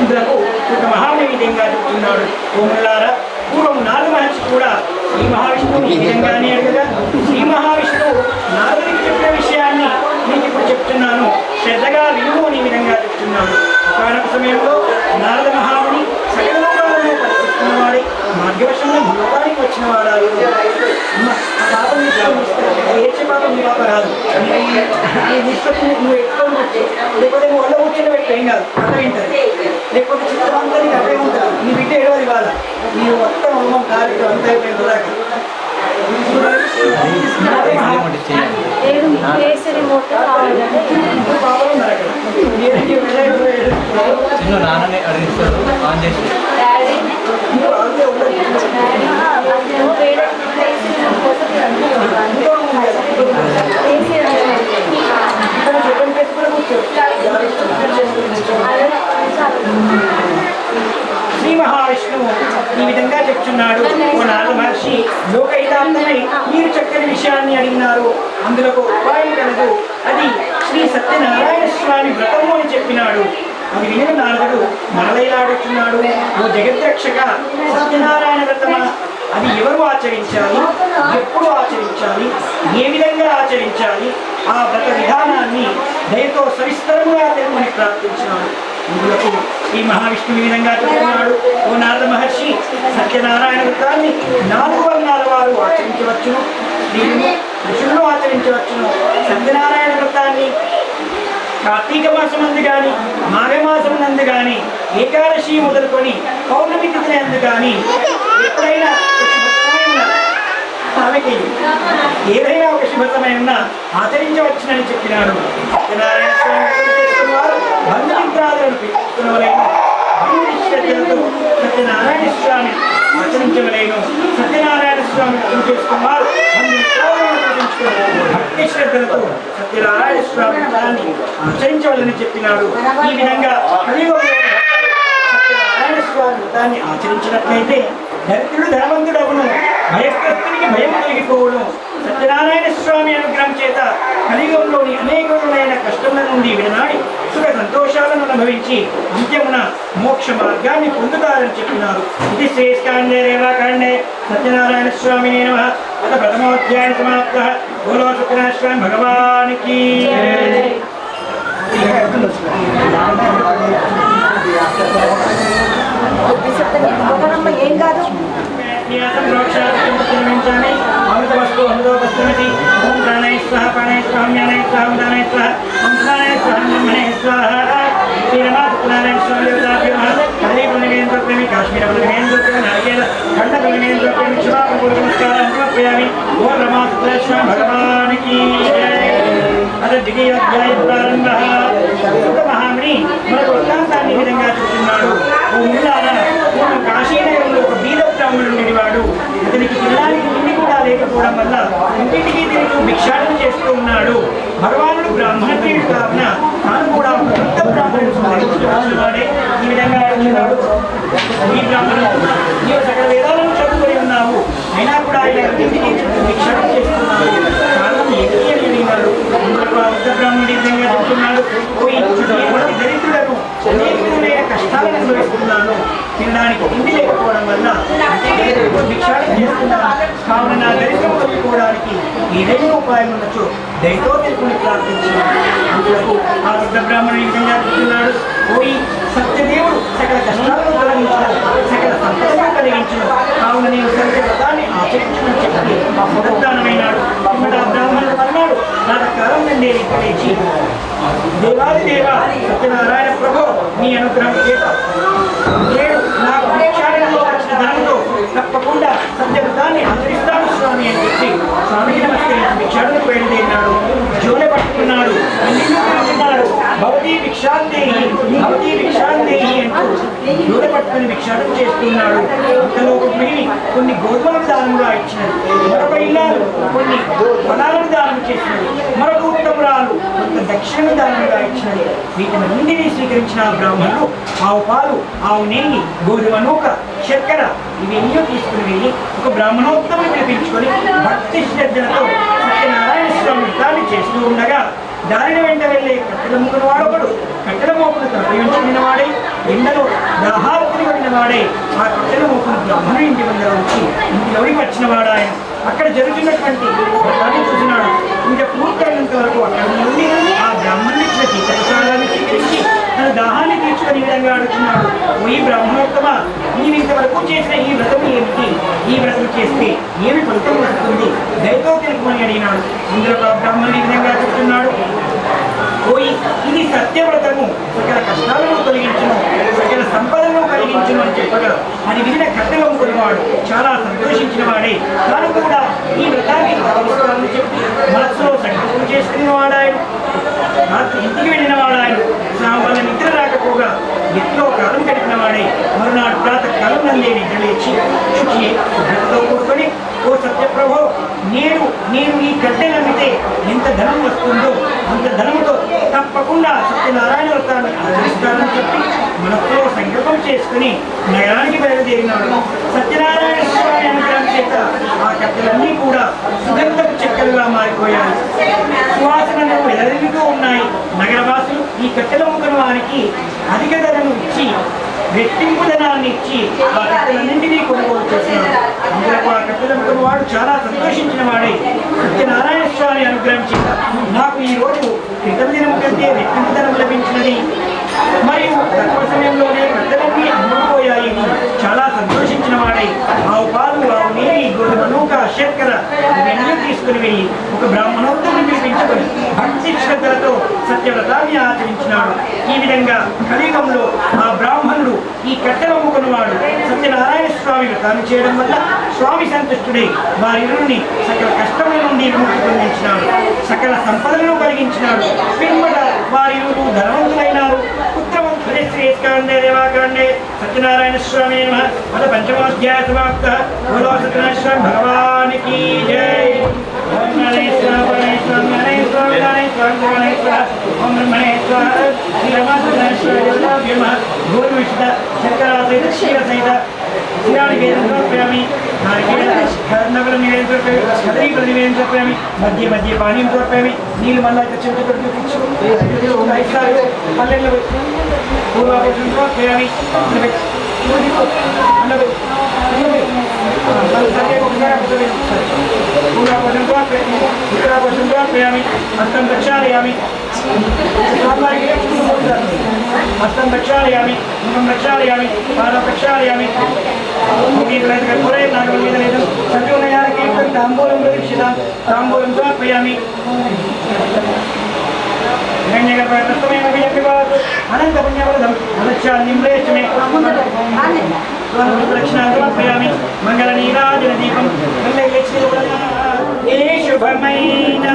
ఇందులకు సూత మహాముని విధంగా చెప్తున్నాడు. ఓములారా, పూర్వం నారద మహర్షి కూడా శ్రీ మహావిష్ణువు ఈ విధంగానే అడగగా శ్రీ మహావిష్ణువు నారదుడికి చెప్పిన విషయాన్ని నేను ఇప్పుడు చెప్తున్నాను, శ్రద్ధగా వినుము అని విధంగా చెప్తున్నాడు. ఒకనొక సమయంలో నారద మహాముని సకల లోకాలను పరిశీలిస్తున్నవాడే మార్గవశంలో లోకానికి వచ్చిన వాడాలి. ఆ పాపం ఏడ్చే పాపం నీ పాప రాదు. ఈ నిష్పత్తి నువ్వు ఎత్తుకొని పెట్టి లేకపోతే నువ్వు వల్ల కూర్చొని పెట్టి ఏం కాదు, అట్లా వింటుంది. లేకపోతే చిత్రమంతా నీకు అట్లే ఉంటుంది. నీ బిడ్డ ఏడవది ఇవాళ నీ మొత్తం హోమం కార్యక్రమం అంతా అయిపోయిన దాకా నాన్నని అడిగిస్తారు ఆన్ చేసి శ్రీ మహావిష్ణువు ఈ విధంగా చెప్తున్నాడు. ఓ నారద మహర్షి, లోకహితార్థమై మీరు చక్కని విషయాన్ని అడిగినారు, అందులో ఉపాయం కలదు. అది శ్రీ సత్యనారాయణ స్వామి వ్రతము అని చెప్పినాడు. అది విని నారదుడు మరలైలాడుతున్నాడు. ఓ జగద్రక్షక, సత్యనారాయణ వ్రతమా? అది ఎవరు ఆచరించాలి, ఎప్పుడు ఆచరించాలి, ఏ విధంగా ఆచరించాలి, ఆ వ్రత విధానాన్ని దయతో సవిస్తరంగా తెలుగుని ప్రార్థించినాడు. ఇందులకు ఈ మహావిష్ణువు ఈ విధంగా చెప్తున్నాడు. ఓ నారద మహర్షి, సత్యనారాయణ వ్రతాన్ని 4 వర్ణాల వారు ఆచరించవచ్చును, స్త్రీలు పురుషులను ఆచరించవచ్చును. సత్యనారాయణ వ్రతాన్ని కార్తీక మాసం నందు కానీ మాఘమాసం నందు కానీ ఏకాదశి మొదలుకొని పౌర్ణమి తిథి నందు కానీ ఎప్పుడైనా ఆమెకి ఏదైనా ఒక శుభ సమయంలో ఆచరించవచ్చునని చెప్పినాడు. సత్యనారాయణ స్వామి వారు బంధుమిత్రాలను పెట్టుకున్నవలేను, శ్రద్ధలతో సత్యనారాయణ స్వామి ఆచరించవలేను. సత్యనారాయణ స్వామి పూజ చేసుకున్నారు, భక్తి శ్రద్ధలతో సత్యనారాయణ స్వామి దాన్ని ఆచరించవాలని చెప్పినాడు. ఈ విధంగా సత్యనారాయణ స్వామి దాన్ని ఆచరించినట్లయితే దరిద్రుడు ధనవంతుడవును, భయగ్రస్తునికి భయం కలిగిపోవును. సత్యనారాయణ స్వామి అనుగ్రహం చేత కలియుగంలోని అనేకమైన కష్టముల నుండి విడనాడి సుఖ సంతోషాలను అనుభవించి అంత్యమున మోక్ష మార్గాన్ని పొందుతారని చెప్పినారు. ఇది శ్రేష్ఠాండే రేవాకాండే సత్యనారాయణ స్వామి నమః. అత ప్రథమోధ్యాయ సమాప్త. బోలో సత్యనారాయణ స్వామి భగవానికి. ఏం కాదు అమృతవస్తు అమృతోపస్తుమతి. ఓం ప్రాణాయ స్వాహ ప్రాణాయ స్వాహ జ్ఞానాయ స్వాహ ఉదానాయ స్వాహ ఓంకారాయ స్వాహ బ్రహ్మణే స్వాహ. శ్రీరమా సత్యనారాయణ స్వామి దేవతాభ్యో నమః. కదలీ ప్రణవేంద్రోప్రేమి కాశ్మీర ప్రణవేంద్రోప్రేమి నారికేల ఖండ ప్రణవేంద్రోప్రేమి క్షమాపూర్వక నమస్కారం సమర్పయామి. ఓం రమా సత్యనారాయణ స్వామి భగవానికి. అత ద్వితీయోధ్యాయ ప్రారంభ. సూత మహాముని మరొక వృత్తాంతాన్ని ఈ విధంగా చెప్తున్నాడు. ఓ ముల్లారా, కాశీనగరంలో ఒక బీద బ్రాహ్మణుడు ఉండేవాడు. అతనికి తినడానికి తిండి కూడా లేకపోవడం వల్ల ఇంటింటికి తిరిగి భిక్షాటన చేస్తూ ఉన్నాడు. భగవానుడు బ్రాహ్మణ ప్రియుడు కావున తాను కూడా కొత్త బ్రాహ్మణుడు వాడే ఈ విధంగా అడుగుతున్నాడు. ఈ బ్రాహ్మణుడు నీవు సకల వేదాలను చదువుకొని ఉన్నావు, అయినా కూడా ఆయన ఇంటికి భిక్షాటన చేస్తున్నాడు, కారణం ఏంటి అని అడిగినాడు. కొత్త బ్రాహ్మణుడు ఈ విధంగా చెప్తున్నాడు, దరిద్రులను అనేక విధమైన కష్టాలను అనుభవిస్తున్నాను, తినడానికి ఇంటి లేకపోవడం వల్ల భిక్షాటన చేస్తున్నాను, కావున నా దరిద్రం తొలగిపోవడానికి ఏదైనా ఉపాయం ఉండొచ్చు దయతో తెలుపుని ప్రార్థించినాడు. అందుకు ఆ వృద్ధ బ్రాహ్మణుడు ఈ విధంగా చెప్తున్నాడు, పోయి సత్యదేవుడు సకల కష్టాలను తొలగించడం, సకల సంపదను కలిగించడం, కావున నేను సత్య వ్రతాన్ని ఆచరించమని చెప్పి పునరుద్ధానమైనాడు. ఆ బ్రాహ్మణుడు అన్నాడు, నా కాలం నుండి లేచి దేవాది దేవ సత్యనారాయణ ప్రభు నీ అనుగ్రహం చేత నేను నాకు భిక్షాటనలో వచ్చిన ధనంతో తప్పకుండా సత్యవ్రతాన్ని ఆచరిస్తాను స్వామి అని చెప్పి స్వామికి నమస్కరించి భిక్షాటనకు బయలుదేరినాడు. జోలె పట్టుకున్నాడు, భవతీ భిక్షాందేహి భవతీ భిక్షాందేహి అంటూ జోలె పట్టుకుని భిక్షాటన చేస్తున్నాడు. అంతలో మిగిలి కొన్ని గోధుమలను దానంగా ఇచ్చినది, మరొక ఇల్లాలు కొన్ని ఫలాలను దానం చేసినది, మరొక ఉత్తమురాలు కొంత దక్షిణను దానంగా ఇచ్చినది. వీటినన్నింటినీ స్వీకరించిన బ్రాహ్మణులు ఆవు పాలు, ఆవు నెయ్యి, గోధుమ నూక, చక్కెర ఇవన్నీ తీసుకుని వెళ్ళి ఒక బ్రాహ్మణోత్తముని పిలిపించుకొని భక్తి శ్రద్ధలతో సత్యనారాయణ స్వామి వ్రతాన్ని చేస్తూ ఉండగా దారిన వెంట వెళ్ళే కట్టెల ముక్కున వాడొకడు కట్టెల మోపును తరలించుకున్న వాడే, ఎండలో దాహార్తిని పడిన వాడే ఆ కట్టెల మోపును బ్రాహ్మణుడి ఇంటి వద్ద వచ్చి ఇంటిలోకి వచ్చిన వాడు. ఆయన అక్కడ జరుగుతున్నటువంటి వ్రతాన్ని చూసినాడు. ఇంకా పూర్తయినంత వరకు అక్కడ నుండి ఆ బ్రాహ్మణుని ఇచ్చిన తీర్థప్రసాదాన్ని స్వీకరించి తన దాహాన్ని తీర్చుకొని ఈ విధంగా అడుగుతున్నాడు, ఓ ఈ బ్రాహ్మణోత్తమ, నేను ఇంతవరకు చేసిన ఈ వ్రతం ఏమిటి? ఈ వ్రతం చేస్తే ఏమి ఫలితం వస్తుంది? దయతో తెలుపుకొని అడిగినాడు. ఇందులో బ్రాహ్మణుడు ఈ విధంగా చెప్తున్నాడు, పోయి ఇది సత్యవ్రతము, సకల కష్టాలను తొలగించును, సకల సంపదను కలిగించును అని చెప్పగా అది విధిన కట్టెలు అమ్ముకున్నవాడు చాలా సంతోషించిన వాడే. తాను కూడా ఈ వ్రతాన్ని ఆచరిస్తానని చెప్పి మనస్సులో సంకల్పం చేసుకున్న వాడాయన. రాత్రి ఇంటికి వెళ్ళిన వాడాయన. వాళ్ళ నిద్ర రాకపోగా ఎట్లో కాలం గడిపిన వాడే. మరునాడు ప్రాతకాలం నందే నిద్ర లేచి శుచి శుభ్రతతో కూడుకొని, ఓ సత్యప్రభో, నేను ఈ గడ్డెలు అమ్మితే ఎంత ధనం వస్తుందో అంత ధనంతో తప్పకుండా సత్యనారాయణ వ్రతాన్ని ఆచరిస్తానని చెప్పి మనసులో సంకల్పం చేసుకుని నగరానికి బయలుదేరినాడు. సత్యనారాయణ స్వామి అనుగ్రహం చేత ఆ కట్టెలన్నీ కూడా సుగంధపు చెక్కలుగా మారిపోయాయి, సువాసనలు వెదజల్లుతూ ఉన్నాయి. నగరవాసులు ఈ కట్టెల ముఖం వారికి అధిక ధరను ఇచ్చి రెట్టింపు ధనాన్ని ఇచ్చి ఆ కట్టెలన్నింటినీ కొనుగోలు చేసినాడు. అందులో ఆ కట్టెల ముఖం వాడు చాలా సంతోషించిన వాడే. సత్యనారాయణ స్వామి అనుగ్రహం చేత నాకు ఈ రోజు క్రితం దినం కంటే రెట్టింపు ధనం లభించినది, మరియు తక్కువ సమయంలోనే కట్టెలన్నీ అమ్ముకుపోయాయి. చాలా సంతోషించిన వాడే. ఆవు పాలు, ఆవు నెయ్యి, గోధుమ నూక, చక్కెర ఇవన్నీ తీసుకుని వెళ్ళి ఒక బ్రాహ్మణోత్తముని పిలిపించుకొని భక్తి శ్రద్ధలతో సత్యవ్రతాన్ని ఆచరించినాడు. ఈ విధంగా కలియుగంలో ఆ బ్రాహ్మణుడు ఈ కట్టెలు అమ్ముకున్నవాడు సత్యనారాయణ స్వామి వ్రతాన్ని చేయడం వల్ల స్వామి సంతుష్టుడై వారిరుని సకల కష్టముల నుండి విముక్తి పొందించినాడు, సకల సంపదలను కలిగించినాడు. పిమ్మట వారిరులు ధనవంతులైనారు. పుత్రవంతుడే శ్రేష్కాండే దేవాకాండే సత్యనారాయణ స్వామి నమః. పంచమోధ్యాయ సమాప్త. బోలో సత్యనారాయణ స్వామి భగవానికి జై. ఓం గణేశ్వర పరమేశ్వర గణేశ్వర గణేశ్వర గణేశ్వర ఓం బ్రహ్మణేశ్వర శ్రీ రమాశ్వర భూమి విష్ట శంకర సహిత క్షీర సహిత శ్రీరాణి వేదం సమర్పయామి. నగర నివేదం సమర్పయామి. కదరీ ప్రతివేదం సమర్పయామి. మధ్య మధ్య పానీయం సమర్పయామి. నీళ్ళు మళ్ళా చెట్టు చూపించు పల్లెల్లో పూర్వాపేక్ష సమర్పయామి. उत्तरापशुयामी हस्तं प्रक्षालयामि हस्तं प्रक्षालयामि मुखं प्रक्षालयामि पादं प्रक्षालयामि ताम्बूलं प्रदीक्षितां ताम्बूलं समर्पयामि अनन्तपुण्यवरदम् अनच्छान्निम्रेष्टमे दक्षिणापयामि मंगलनीराजनदीपं ఏ శుభమైన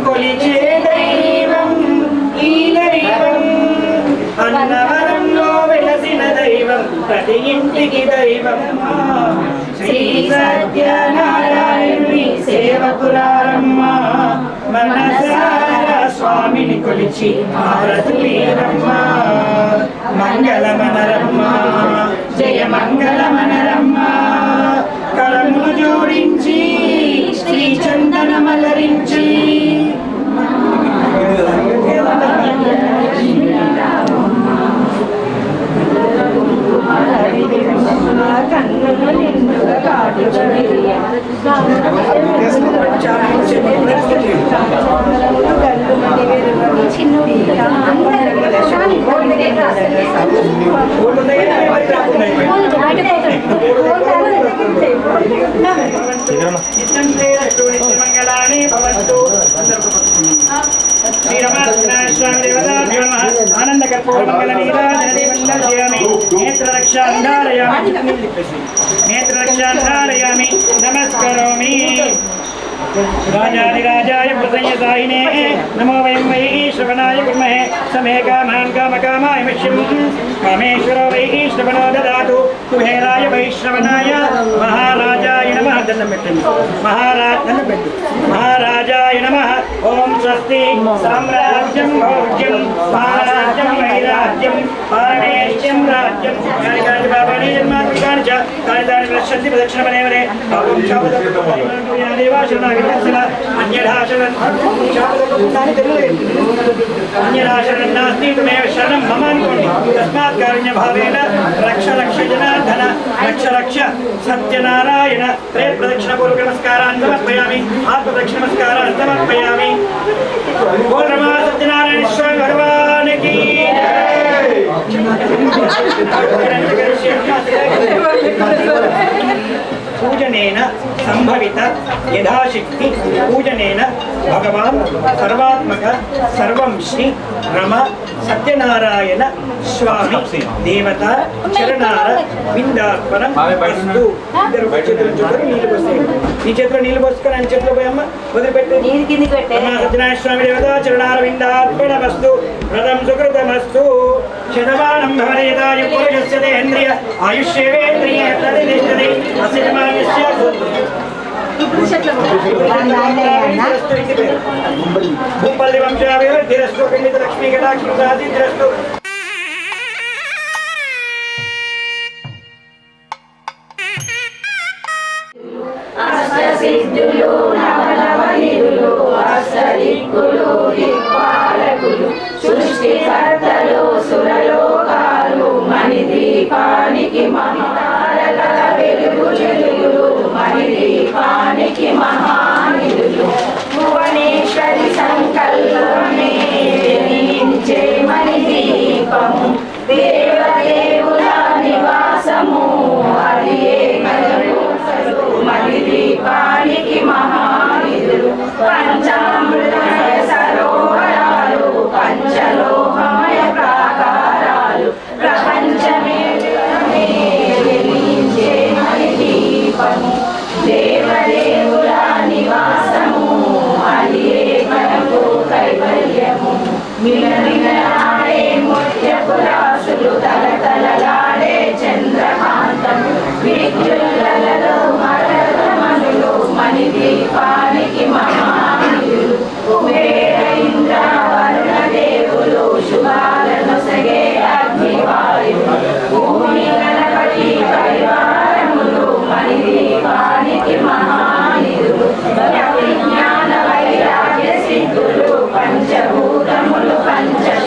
కొలిచే దైవం ఈ దైవం అన్నవరంలో వెలసిన దైవం ప్రతి ఇంటికి దైవం శ్రీ సత్యనారాయణుని సేవకురారమ్మ మనసారా స్వామిని కొలిచి ఆరతులీరమ్మ మంగళమనరమ్మ జయ మంగళమనరమ్మ కరములు జోడించి శ్రీ చందనమలరించి కన్నులు నిండుగా కాటుగా మంగళాని భవంతు శ్రీరమణస్వామి దేవతాభ్యో నమః ఆనంద కర్పూర మంగళ నీరాజనది వందయామి నేత్రరక్షాంధారయామి నమస్కరోమి राजाधिराजाय प्रसंयसायिने नमो वयं वै श्रवणाय कुर्महे समे कामान् कामकामाय मह्यं कामेश्वरो वै श्रवणो ददातु कुबेराय वै श्रवणाय महाराजाय नमः महाराजाय नमः ओम स्वस्ति साम्राज्यं भोज्यं महाराज्यं वैराज्यं पारमेश्यं राज्यं कानि बाबानि जन्मात्मकानि च कानि पश्यन्ति प्रदक्षिणमनेवरे ओम शापदत्तया देवा अन्यदाशरणं नास्ति त्वमेव शरणं मम अनुकोण्डि तस्मात् कारुण्यभावेन रक्ष रक्ष जनार्दन रक्ष रक्ष सत्यनारायण त्रय प्रदक्षिणपूर्वक नमस्कारान् समर्पयामि आत्मप्रदक्षिणमस्कारान् समर्पयामि बोल रमा सत्यनारायण स्वामी भगवान की पूजनेन संभवित यथाशक्ति पूजनेन भगवान सर्वात्मक सर्वं श्री रम सत्यनारायण स्वामी देवता चरणार विंदार्पणम वस्तु ఈ చేతిలో నీళ్ళు పోసుకొని ఆయన చేతిలో పోయమ్మ వదిలిపెట్టి సత్యనారాయణ స్వామి దేవతా చరణార విందార్పణ వస్తు వ్రతం సుకృతమస్తు శతమానం భవనేతాయ పురుషస్యేంద్రియ ఆయుష్యేంద్రియ ప్రతిష్టతి అసితమాయుష్య భూపల్లి వంశాభివృద్ధిరస్తు ఖండిత లక్ష్మీ కటాక్షిరస్తు సిద్ధులు నవనవనిధులు అష్టదిక్కులు దిక్పాలకులు సృష్టికర్తలు సురలోకాలు మణిదీపానికి మహారల వెలుగు చెలుగులు మణిదీపానికి మహానిధులు భువనేశ్వరి సంకల్పమే వెలిగించే మణిదీపము దేవదేవుల నివాసము అది మణిదీపానికి మహానిధులు పంచామృతమయ సరోవరాలు పంచలోహమయ ప్రాకారాలు ప్రపంచమే వెలిగించే మణిదీపము దేవదేవుల నివాసము అది మనకు కైవల్యము మిలమిలలాడే ముత్యపు రాసులు తలతలలాడే చంద్రకాంతం విద్యులలో మరమనులు మణిదీపానికి మహానిధులు కుబేర ఇంద్ర వరుణ దేవులు శుభాలను సగే అగ్నివాయువు భూమి గణపతి పరివారములు మణిదీపానికి మహానిధులు విజ్ఞాన వైరాగ్య సిద్ధులు పంచభూతములు పంచ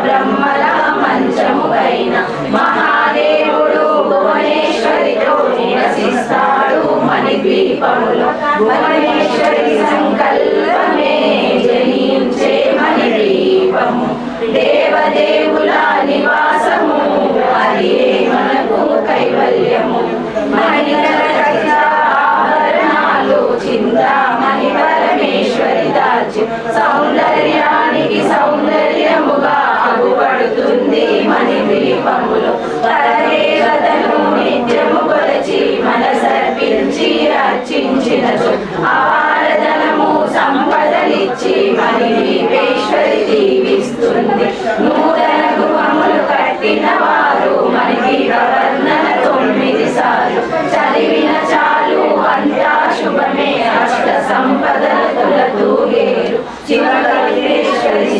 బ్రహ్మల మంచముపైన మహాదేవుడు భువనేశ్వరితో నివసిస్తాడు మణిద్వీపములో. భువనేశ్వరి సంకల్పమే జనించే మణిద్వీపము, దేవదేవుల నివాసము, అది మనకు కైవల్యము. మణికరచిత ఆభరణాలు చింతామణి పరమేశ్వరి దాచి సౌందర్యానికి సౌందర్యముగా అగుపడుతుంది మణిద్వీపములో. పరదేవతను నిత్యము కొలచి మనసర్పించి అర్చించినచు అపారధనము సంపదలిచ్చి మణిద్వీపేశ్వరి దీవిస్తుంది. నూతన గృహములు కట్టిన వారు మణిద్వీప వర్ణన 9 సార్లు చదివిన చాలు అంతా శుభమే. అష్ట సంపదల తూగేరు శివకల్పేశ్వరి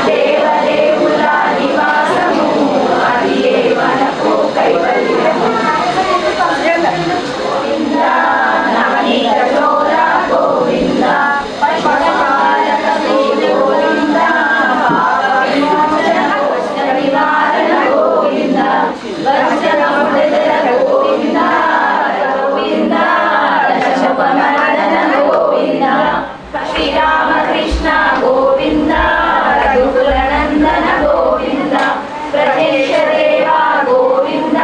దేవదేవుల నివాసము, అది మనకు కైవల్యము. గోవింద నవనీత చోర గోవింద పశుపాలక గోవింద నివారణ గోవింద గోవింద గోవింద దశపమర్దన గోవింద శ్రీరామకృష్ణ గోవింద రఘుకులనందన గోవింద ప్రజేశదేవ గోవింద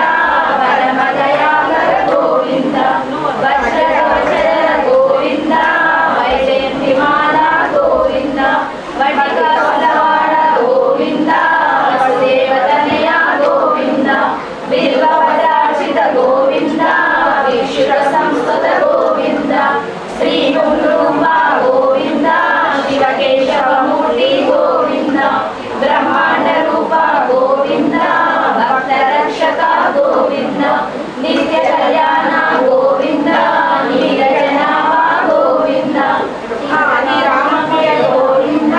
పరమదయాకర గోవింద వజ్రకవచర గోవింద వైజయంతిమాల గోవింద వటికవలవాడ గోవింద వసుదేవతనయ గోవింద బిల్వపదార్చిత గోవింద విశుర సంస్కృత గోవింద శ్రీ గుండ్రూప గోవింద శివకేశవమూర్తి గోవింద బ్రహ్మాండ రూప గోవింద భక్త రక్షక గోవింద నిత్య కళ్యాణ గోవింద నీరజనాభ గోవింద ఆది రామప్రియ గోవింద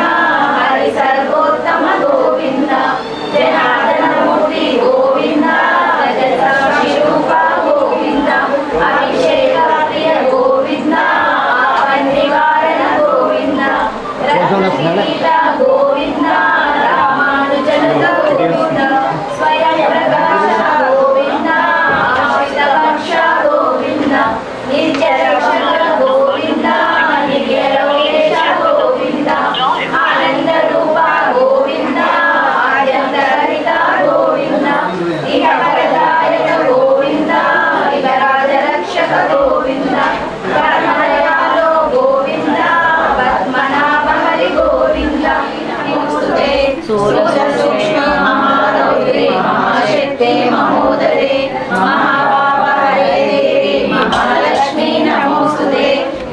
హరి సర్వోత్తమ గోవింద జనార్దనమూర్తి గోవింద జగత్సాక్షి రూప గోవింద అభిషేక ప్రియ గోవింద నివారణ గోవింద రత్నగీత గోవింద రామానుజనత గోవింద స్వయం ప్రకాశ గోవింద ఆశ్రిత భక్ష గోవింద నిత్యరక్షణ గోవింద నిత్యలోకేశ గోవింద ఆనంద రూప గోవింద ఆద్యంతరహిత గోవింద ఇహ వరదాయక గోవింద ఇహ రాజరక్షక గోవింద పరమదయాలో గోవింద పద్మనాభ హరి గోవింద నమోస్తుతే సూక్ష్మ మహారౌద్రే మహాశక్తే మహోదరే మహాపాపహరే దేవి మహాలక్ష్మీ నమోస్తుతే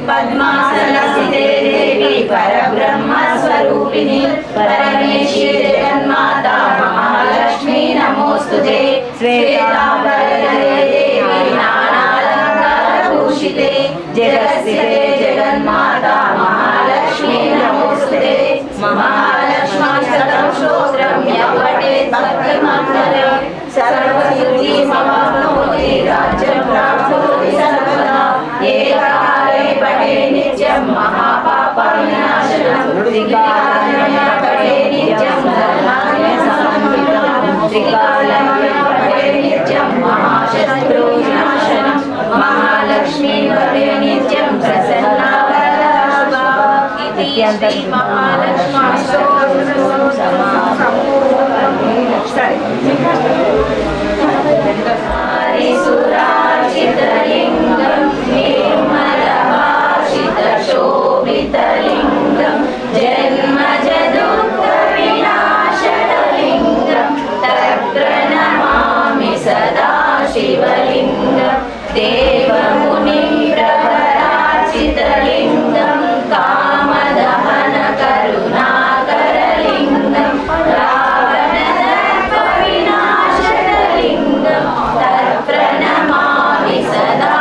పద్మాసనస్థితే దేవి పరబ్రహ్మ స్వరూపిణి పరమేశ్వరి జగన్మాత మహాలక్ష్మీ నమోస్తుతే శ్వేతాంబరే దేవి నానాలంకారభూషితే జగత్స్థితే జగన్మాత మహాలక్ష్మీ నమోస్తుతే మహాలక్ష్మాష్టకం స్తోత్రం యపఠేత్ భక్తిమంగళం సర్వసిద్ధి సమప్నోతి రాజ్యం ప్రాప్నోతి సర్వదా ఏకకాలే పఠే నిత్యం మహాపాప వినాశనం త్రికాలయ పఠే నిత్యం ధర్మాయ సమన్వితం త్రికాలయ పఠే నిత్యం మహాశత్రు వినాశనం మహాలక్ష్మీ పఠే నిత్యం ప్రసన్నా వరదా శుభా ఇది శ్రీ మహాలక్ష్మీ సురాచితలింగం నిర్మలభాషిత శోభితలింగం జన్మజ దుఃఖ వినాశకలింగం తత్ప్రణమామి సదా శివలింగం దేవముని ప్రవరాచితలింగం కామదహన కరుణాకరలింగం రావణదర్ప వినాశకలింగం తత్ప్రణమామి సదా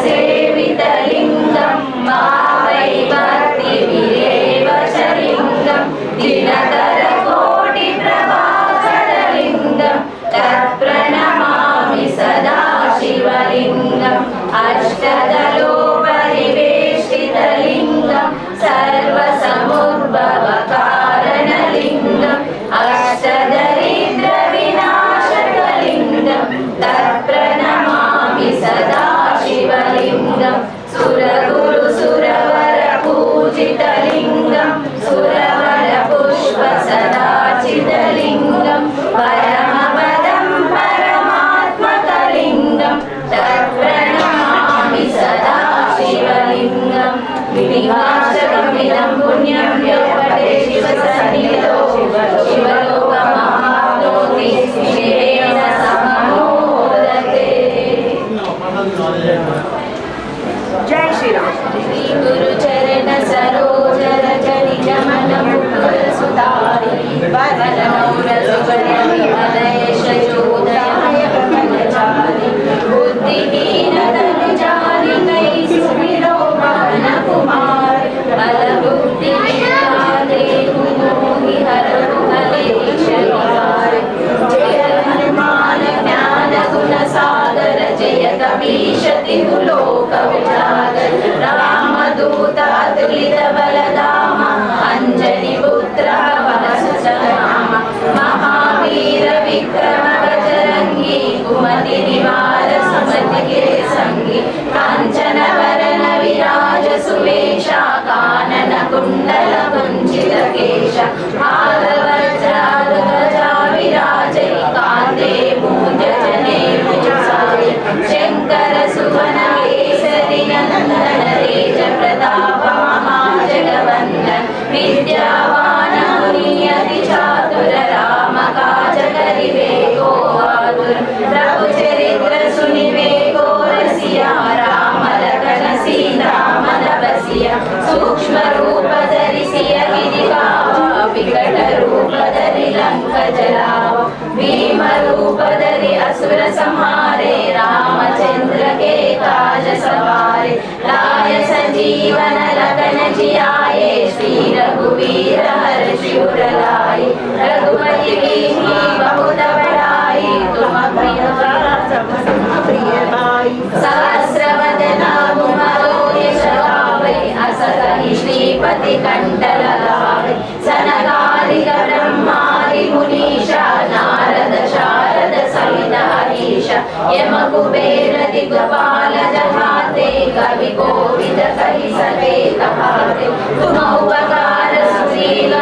सेवितलिङ्गं भावै भक्तिविरेव च लिङ्गं दिनकरकोटिप्रभाकरलिङ्गं तत्प्रणमामि सदा शिवलिङ्गम् अष्टदलोपरिवेष्टितलिङ्गं सर्वसमुद्भवकारणलिङ्गम् अष्टदरिद्रविनाशकलिङ्गं तत्प्रणमामि सदा शिवलिङ्गं सुरगुरुसुरवरपूजितलिङ्गं सुरवरपुष्पसदाचितलिङ्गं परमपदं परमात्मकलिङ्गं तत्प्रणमामि सदा शिवलिङ्गं विनिवासकमिदं पुण्यं योपटे शिवसन्निधौ शिवलोकमाप्नोति शिवेन सममोदते। जय श्री राम। श्री गुरुचरण सरोज रज निज मन मुकुर सुधारि वरनौरसुवरविमलेश चोदयाय प्रपन्नचारि बुद्धिहीन तनु जानिकै सुमिरो पवन कुमार बल बुद्धि विद्या देहु मोहि हरहु कलेश विकार जय हनुमान ज्ञान गुण सागर जय कपीश तिहु लोक विजागर रामदूत अतुलित बलधाम अंजनी पुत्र वसुसनाम महावीर विक्रम बजरंगी कुमति निवार सुमति के संगी कांचन वरन विराज सुवेशा कानन कुंडल कुंचित केश ध्वजा विराजै कांते मूंज जनेऊ साजै शंकर सुवन केसरी नंदन तेज प्रताप महाजगवंदन विद्यावान मुनि अति चातुर राम काज करिबे को आतुर प्रभु चरित्र सुनिबे को रसिया राम लखन सीता मन बसिया सूक्ष्म रूप धरि सिय गिरिकावा विकट रूप धरि लंक जलावा भीम रूप धरि असुर संहारे रामचंद्र के काज सवारे लाय संजीवन लखन जियाए श्री रघुवीर हर्षि उर लाए रघुपति कीन्ही बहुत बड़ाई तुम प्रिय सहस्रवदना तुमरो यश गावै अस कहि श्रीपति कंठ लगावै सनकादिक ब्रह्मादि मुनीषा नारद शारद सहित अहीश यम कुबेर दिग्पाल जहाते कवि कोविद कहि सके कहाते तुम उपकार सुशील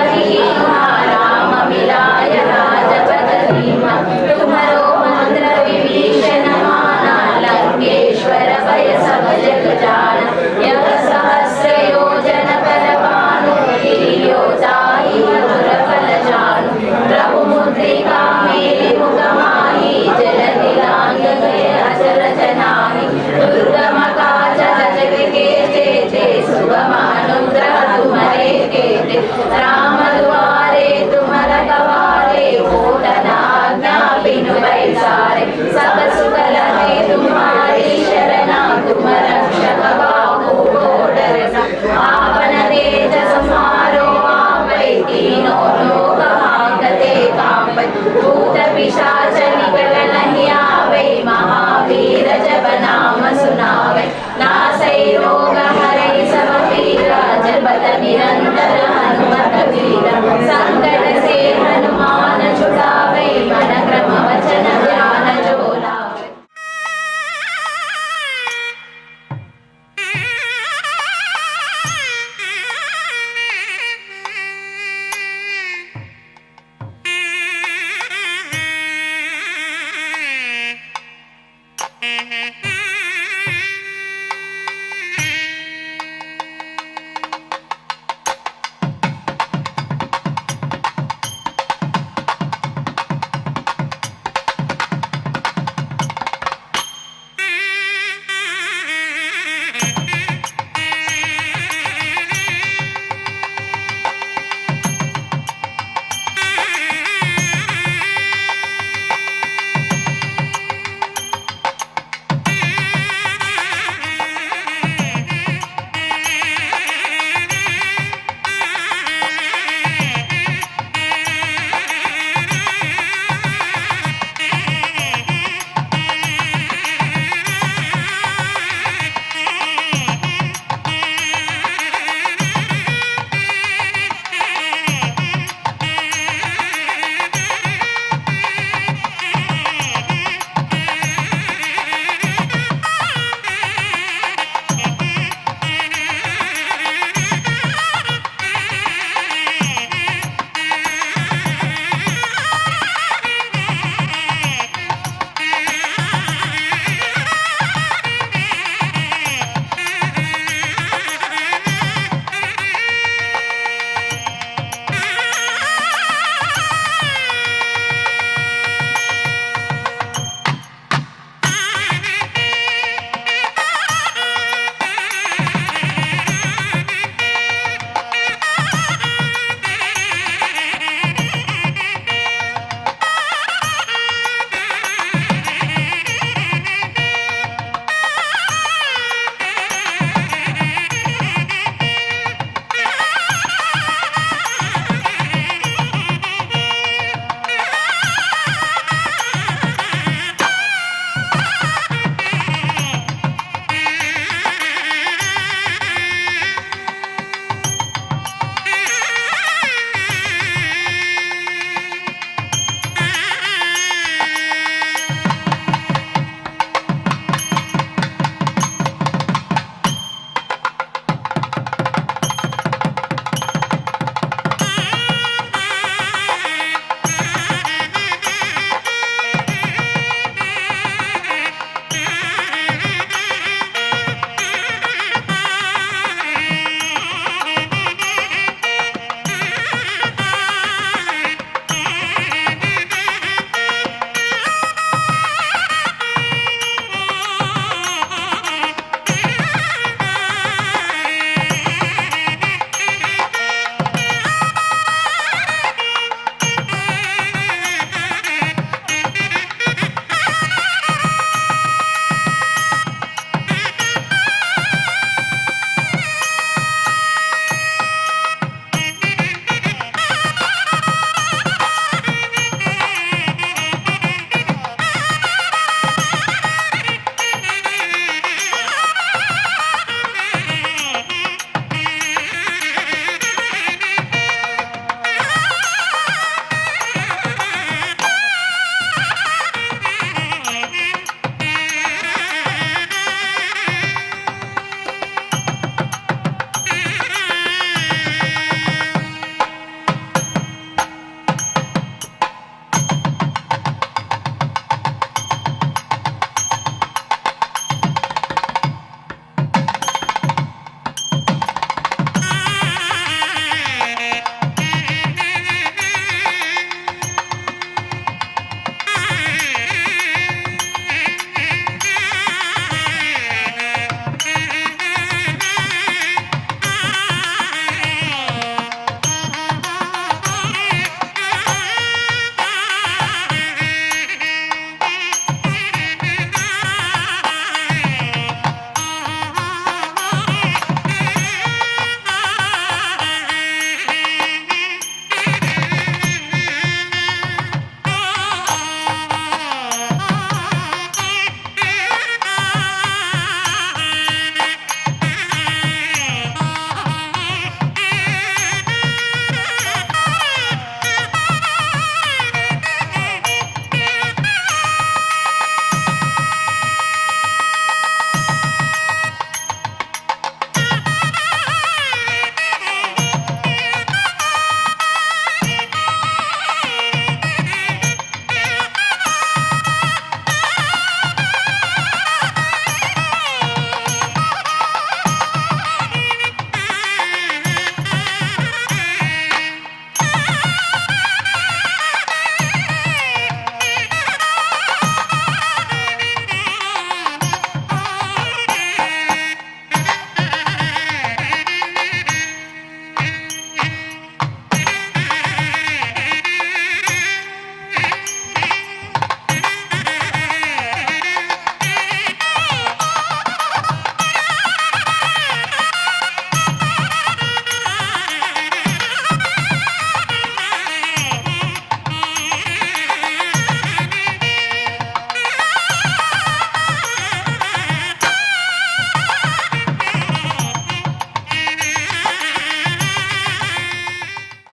राम मिलाय राजपद धीमा तुम्हारो मंत्र विभीषण माना लंकेश्वर भय सब जग जाना यह सहस्र योजन पर भानु लील्यो ताहि मधुर फल जानु प्रभु मुद्रिका मेलि मुख माहि जलधि लांघ गए अचर जनाहि दुर्गम काज जग के जेते सुगम अनुग्रह तुम्हारे केते राम द्वारे तुम रखवारे पूर्ण आज्ञा बिनु पैसारे सब सुख लहे तुम्हारी शरणा तुम रक्षक बाहु को डरना आपन तेज समारो आपै तीनों लोक हांकते कांपै भूत पिशाच निकट नहीं आवे महावीर जब नाम सुनावे नासै रोग हरै सब पीरा जपत निरंतर हनुमत वीरा संकट से हनुमान छुड़ावे मन क्रम वचन ध्यान जो लावे। Mm-hmm.